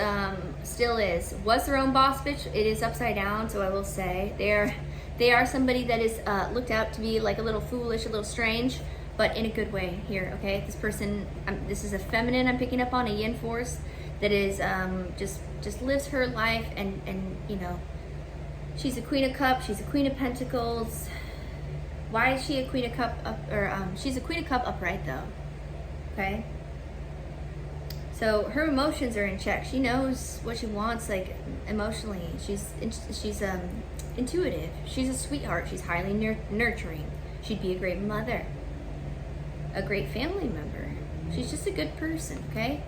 still is. Was their own boss bitch. It is upside down, so I will say. They are somebody that is looked out to be like a little foolish, a little strange, but in a good way here, okay? This person, this is a feminine I'm picking up on, a yin force, that is just lives her life, and you know, she's a Queen of Cups, she's a Queen of Pentacles. Why is she a Queen of Cup she's a Queen of Cup upright though, okay? So her emotions are in check. She knows what she wants, like emotionally. She's intuitive. She's a sweetheart. She's highly nurturing. She'd be a great mother, a great family member. She's just a good person, okay?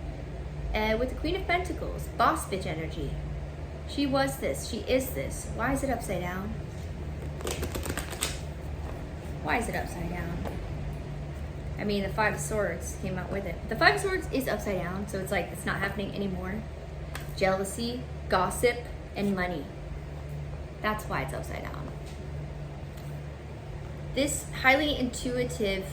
With the Queen of Pentacles, boss bitch energy. She was this. She is this. Why is it upside down? Why is it upside down? I mean, the Five of Swords came out with it. The Five of Swords is upside down, so it's like it's not happening anymore. Jealousy, gossip, and money. That's why it's upside down. This highly intuitive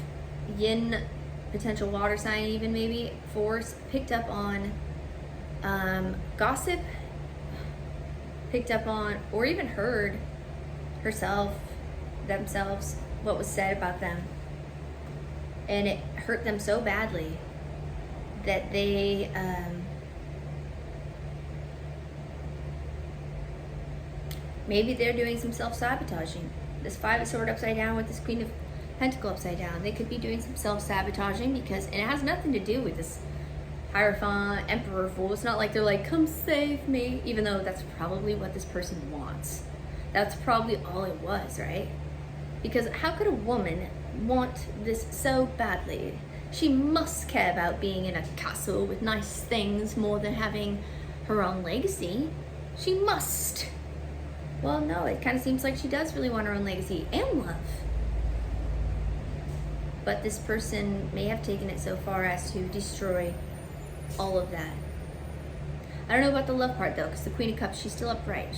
yin, potential water sign even maybe, force picked up on gossip, picked up on, or even heard themselves, what was said about them. And it hurt them so badly that they maybe they're doing some self-sabotaging. This Five of Swords upside down with this Queen of Pentacles upside down. They could be doing some self-sabotaging because, and it has nothing to do with this Hierophant, Emperor, Fool. It's not like they're like, come save me, even though that's probably what this person wants. That's probably all it was, right? Because how could a woman want this so badly? She must care about being in a castle with nice things more than having her own legacy. She must. Well, no, it kind of seems like she does really want her own legacy and love. but this person may have taken it so far as to destroy all of that. I don't know about the love part though, because the Queen of Cups, she's still upright.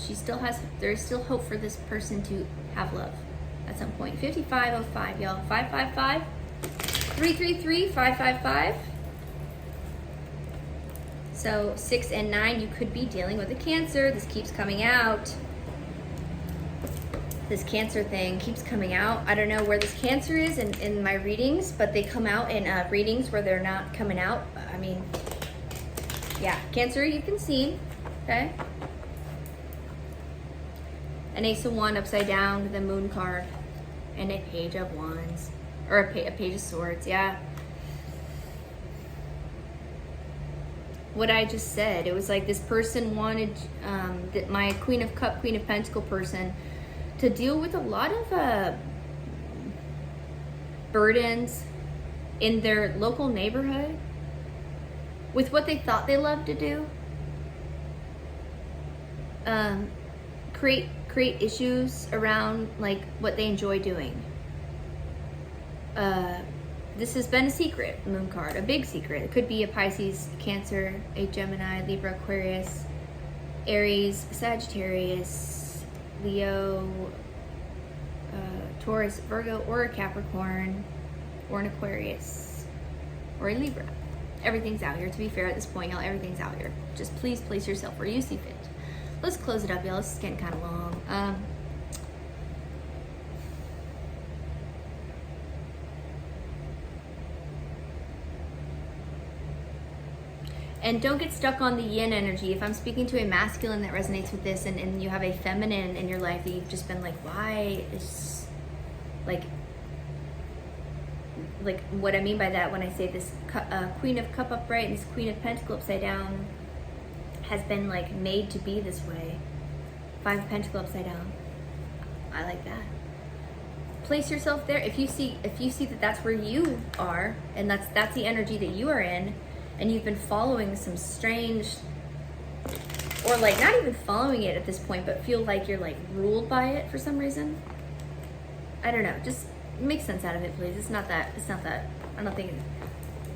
There is still hope for this person to have love at some point. 5505, y'all. 555 333 555. So 6 and 9, you could be dealing with a Cancer. This keeps coming out. This Cancer thing keeps coming out. I don't know where this Cancer is in my readings, but they come out in readings where they're not coming out. I mean, yeah, Cancer, you can see, okay? An Ace of Wands upside down, the Moon card, and a Page of Wands, or a Page of Swords, yeah. What I just said, it was like this person wanted, my Queen of Cup, Queen of Pentacle person, to deal with a lot of burdens in their local neighborhood with what they thought they loved to do. Create issues around like what they enjoy doing. This has been a secret, Moon card, a big secret. It could be a Pisces, Cancer, a Gemini, Libra, Aquarius, Aries, Sagittarius, Leo, Taurus, Virgo, or a Capricorn, or an Aquarius, or a Libra. Everything's out here. To be fair, at this point, y'all, everything's out here. Just please place yourself where you see fit. Let's close it up, y'all. This is getting kind of long. And don't get stuck on the yin energy. If I'm speaking to a masculine that resonates with this, and you have a feminine in your life that you've just been like, why is, like what I mean by that when I say this Queen of Cup upright and this Queen of Pentacle upside down has been like made to be this way. 5 of Pentacle upside down. I like that. Place yourself there. If you see that that's where you are, and that's the energy that you are in, and you've been following some strange, or like not even following it at this point, but feel like you're like ruled by it for some reason. I don't know, just make sense out of it, please. It's not that, I don't think,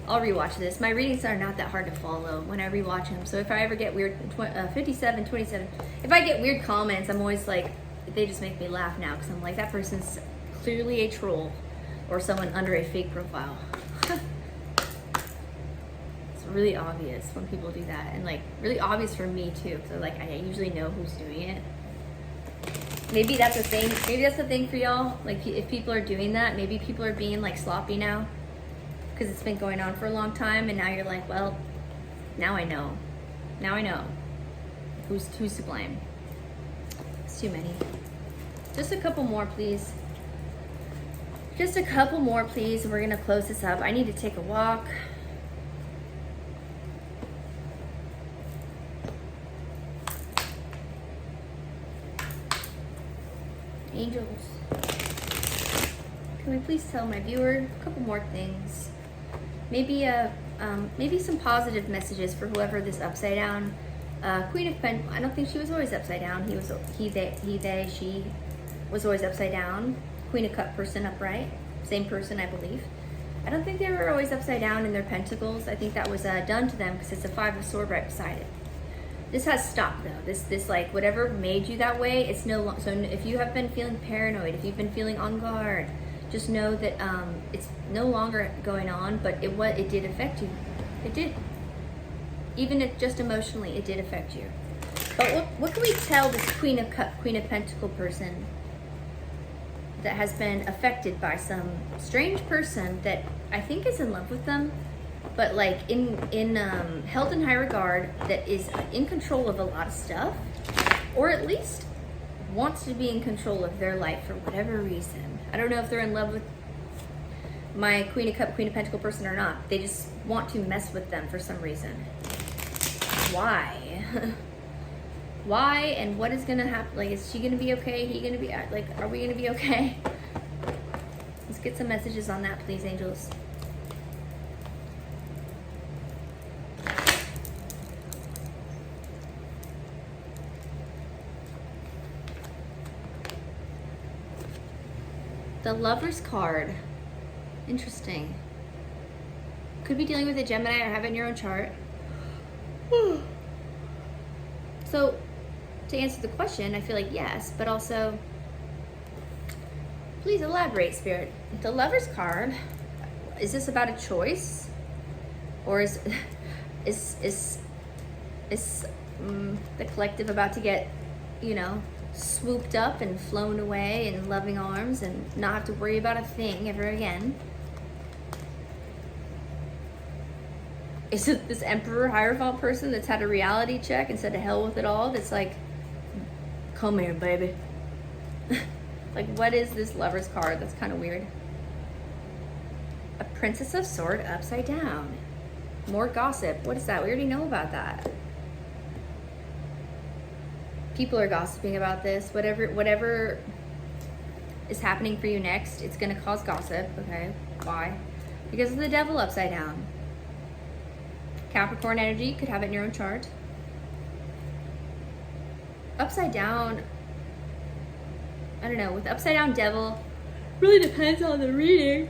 I'll rewatch this. My readings are not that hard to follow when I rewatch them. So if I ever get weird, 57, 27, if I get weird comments, I'm always like, they just make me laugh now, because I'm like, that person's clearly a troll or someone under a fake profile. Really obvious when people do that, and like really obvious for me too, so like I usually know who's doing it. Maybe that's a thing. Maybe that's the thing for y'all. Like if people are doing that, maybe people are being like sloppy now because it's been going on for a long time, and now you're like, well, now I know. Now I know who's to blame. It's too many. Just a couple more, please. Just a couple more, please, and we're gonna close this up. I need to take a walk. Angels, can we please tell my viewer a couple more things? Maybe maybe some positive messages for whoever this upside down Queen of Pentacles. I don't think she was always upside down. He, they, she was always upside down. Queen of Cup person upright, same person, I believe. I don't think they were always upside down in their pentacles. I think that was done to them because it's a 5 of Swords right beside it. This has stopped though. This like whatever made you that way, it's no longer. So if you have been feeling paranoid, if you've been feeling on guard, just know that it's no longer going on. But it did affect you. It did. Even if just emotionally, it did affect you. But what can we tell this Queen of Cup, Queen of Pentacle person that has been affected by some strange person that I think is in love with them, but like held in high regard, that is in control of a lot of stuff, or at least wants to be in control of their life for whatever reason. I don't know if they're in love with my Queen of Cup, Queen of Pentacle person or not. They just want to mess with them for some reason. Why? Why, and what is gonna happen? Like, is she gonna be okay? He gonna be, like, are we gonna be okay? Let's get some messages on that, please, angels. The Lover's card. Interesting. Could be dealing with a Gemini or have it in your own chart. So, to answer the question, I feel like yes, but also, please elaborate, Spirit. The Lover's card, is this about a choice? Or is the collective about to get, you know, swooped up and flown away in loving arms and not have to worry about a thing ever again? Is it this Emperor Hierophant person that's had a reality check and said to hell with it all, that's like, come here, baby? Like, what is this Lover's card? That's kind of weird. A Princess of Swords upside down. More gossip. What is that? We already know about that. People are gossiping about this. Whatever is happening for you next, it's going to cause gossip. Okay, why? Because of the Devil upside down. Capricorn energy, could have it in your own chart. Upside down, I don't know, with upside down Devil, really depends on the reading.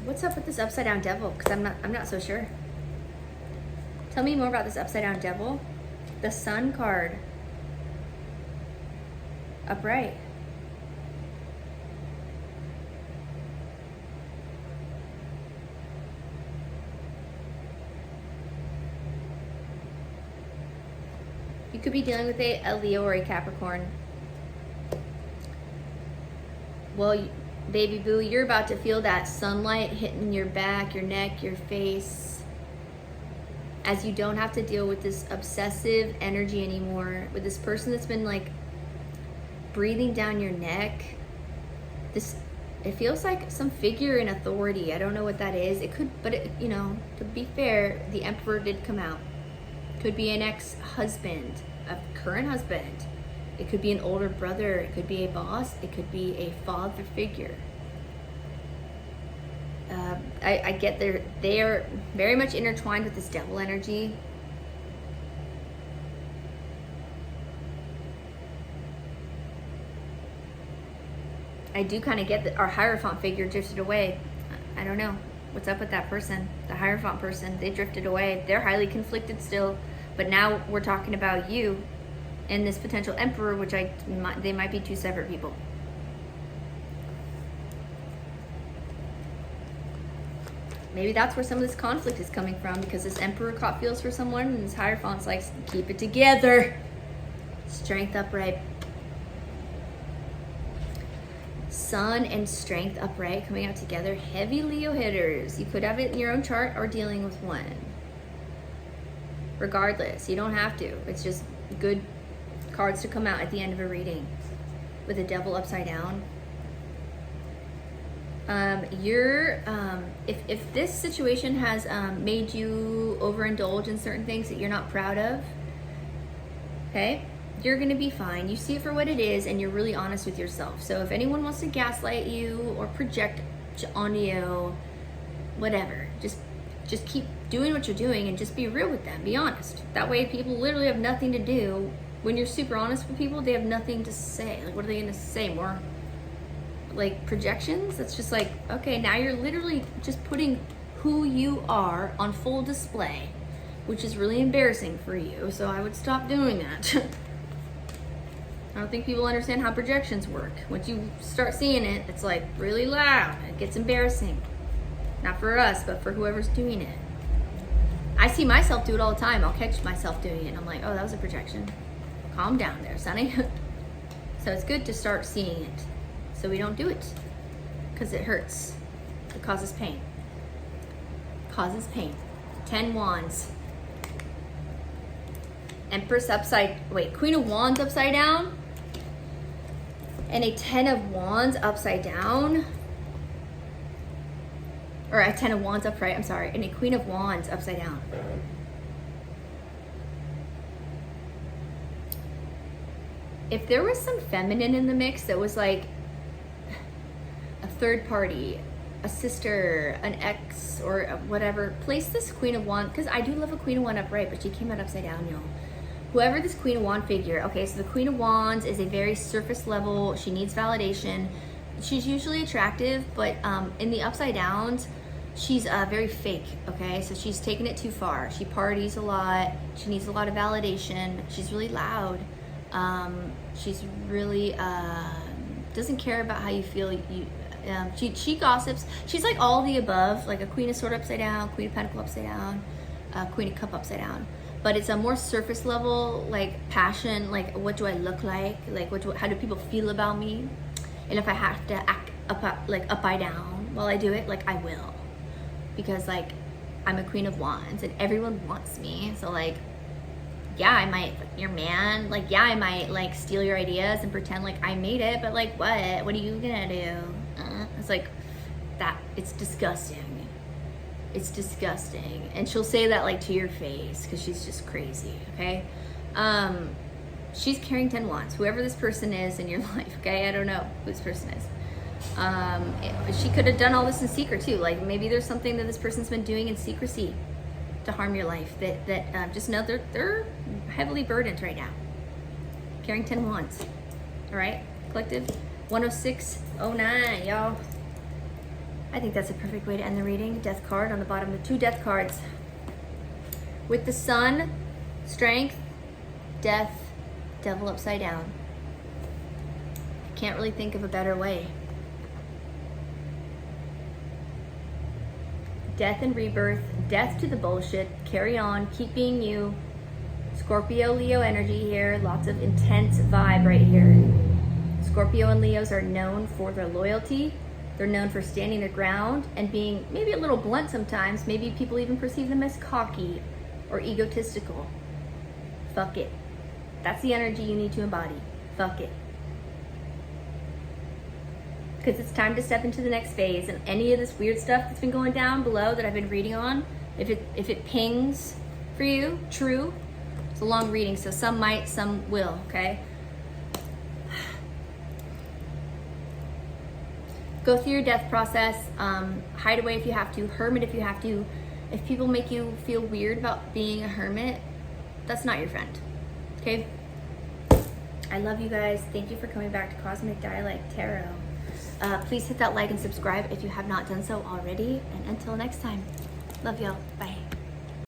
What's up with this upside down Devil? Because I'm not so sure. Tell me more about this upside down Devil. The Sun card. Upright. You could be dealing with a Leo or a Capricorn. Well, baby boo, you're about to feel that sunlight hitting your back, your neck, your face, as you don't have to deal with this obsessive energy anymore, with this person that's been like breathing down your neck. It feels like some figure in authority. I don't know what that is. It could, but it, you know, to be fair, the Emperor did come out. Could be an ex-husband, a current husband. It could be an older brother. It could be a boss. It could be a father figure. I get they are very much intertwined with this Devil energy. I do kind of get that our Hierophant figure drifted away. I don't know. What's up with that person? The Hierophant person, they drifted away. They're highly conflicted still. But now we're talking about you and this potential Emperor, which they might be two separate people. Maybe that's where some of this conflict is coming from, because this Emperor caught feels for someone and this Hierophant's like, keep it together. Strength upright. Sun and Strength upright coming out together. Heavy Leo hitters. You could have it in your own chart or dealing with one. Regardless, you don't have to. It's just good cards to come out at the end of a reading. With a Devil upside down. If this situation has made you overindulge in certain things that you're not proud of, okay, you're gonna be fine. You see it for what it is, and you're really honest with yourself. So if anyone wants to gaslight you or project onto you, whatever, just keep doing what you're doing and just be real with them. Be honest. That way, people literally have nothing to do. When you're super honest with people, they have nothing to say. Like, what are they gonna say? More like projections? That's just like, okay, now you're literally just putting who you are on full display, which is really embarrassing for you. So I would stop doing that. I don't think people understand how projections work. Once you start seeing it, it's like really loud. It gets embarrassing. Not for us, but for whoever's doing it. I see myself do it all the time. I'll catch myself doing it. I'm like, oh, that was a projection. Calm down there, Sonny. So it's good to start seeing it, so we don't do it, because it hurts. It causes pain. Causes pain. 10 Wands. Empress Queen of Wands upside down. And a 10 of Wands upside down. Or a 10 of Wands upright, I'm sorry. And a Queen of Wands upside down. If there was some feminine in the mix that was like a third party, a sister, an ex, or whatever, place this Queen of Wands, because I do love a Queen of Wands upright, but she came out upside down, y'all. whoever this Queen of Wands figure, okay, so the Queen of Wands is a very surface level. She needs validation. She's usually attractive, but in the upside downs, she's very fake, okay? So she's taken it too far. She parties a lot. She needs a lot of validation. She's really loud. She's really doesn't care about how you feel. She gossips. She's like all the above, like a Queen of Swords upside down, Queen of Pentacles upside down, Queen of Cup upside down. But it's a more surface level, like passion, like what do I look like how do people feel about me? And if I have to act upside down while I do it, like I will. Because like I'm a Queen of Wands and everyone wants me. So like, yeah, I might your man, like yeah, I might like steal your ideas and pretend like I made it, but like what are you gonna do? It's like that. It's disgusting. It's disgusting. And she'll say that like to your face because she's just crazy, okay? She's carrying 10 wands, whoever this person is in your life, okay? I don't know who this person is. She could have done all this in secret too. Like maybe there's something that this person's been doing in secrecy to harm your life that just know they're heavily burdened right now. Carrying 10 wands, all right? Collective 10609, y'all. I think that's a perfect way to end the reading. Death card on the bottom, the 2 death cards. With the sun, strength, death, devil upside down. Can't really think of a better way. Death and rebirth, death to the bullshit, carry on, keep being you. Scorpio, Leo energy here, lots of intense vibe right here. Scorpio and Leos are known for their loyalty. They're known for standing their ground and being maybe a little blunt sometimes. Maybe people even perceive them as cocky or egotistical. Fuck it. That's the energy you need to embody. Fuck it. Because it's time to step into the next phase, and any of this weird stuff that's been going down below that I've been reading on, if it pings for you, true. It's a long reading, so some might, some will, okay? Go through your death process, hide away if you have to, hermit if you have to. If people make you feel weird about being a hermit, that's not your friend, okay? I love you guys. Thank you for coming back to Cosmic Dialect Tarot. Please hit that like and subscribe if you have not done so already. And until next time, love y'all. Bye.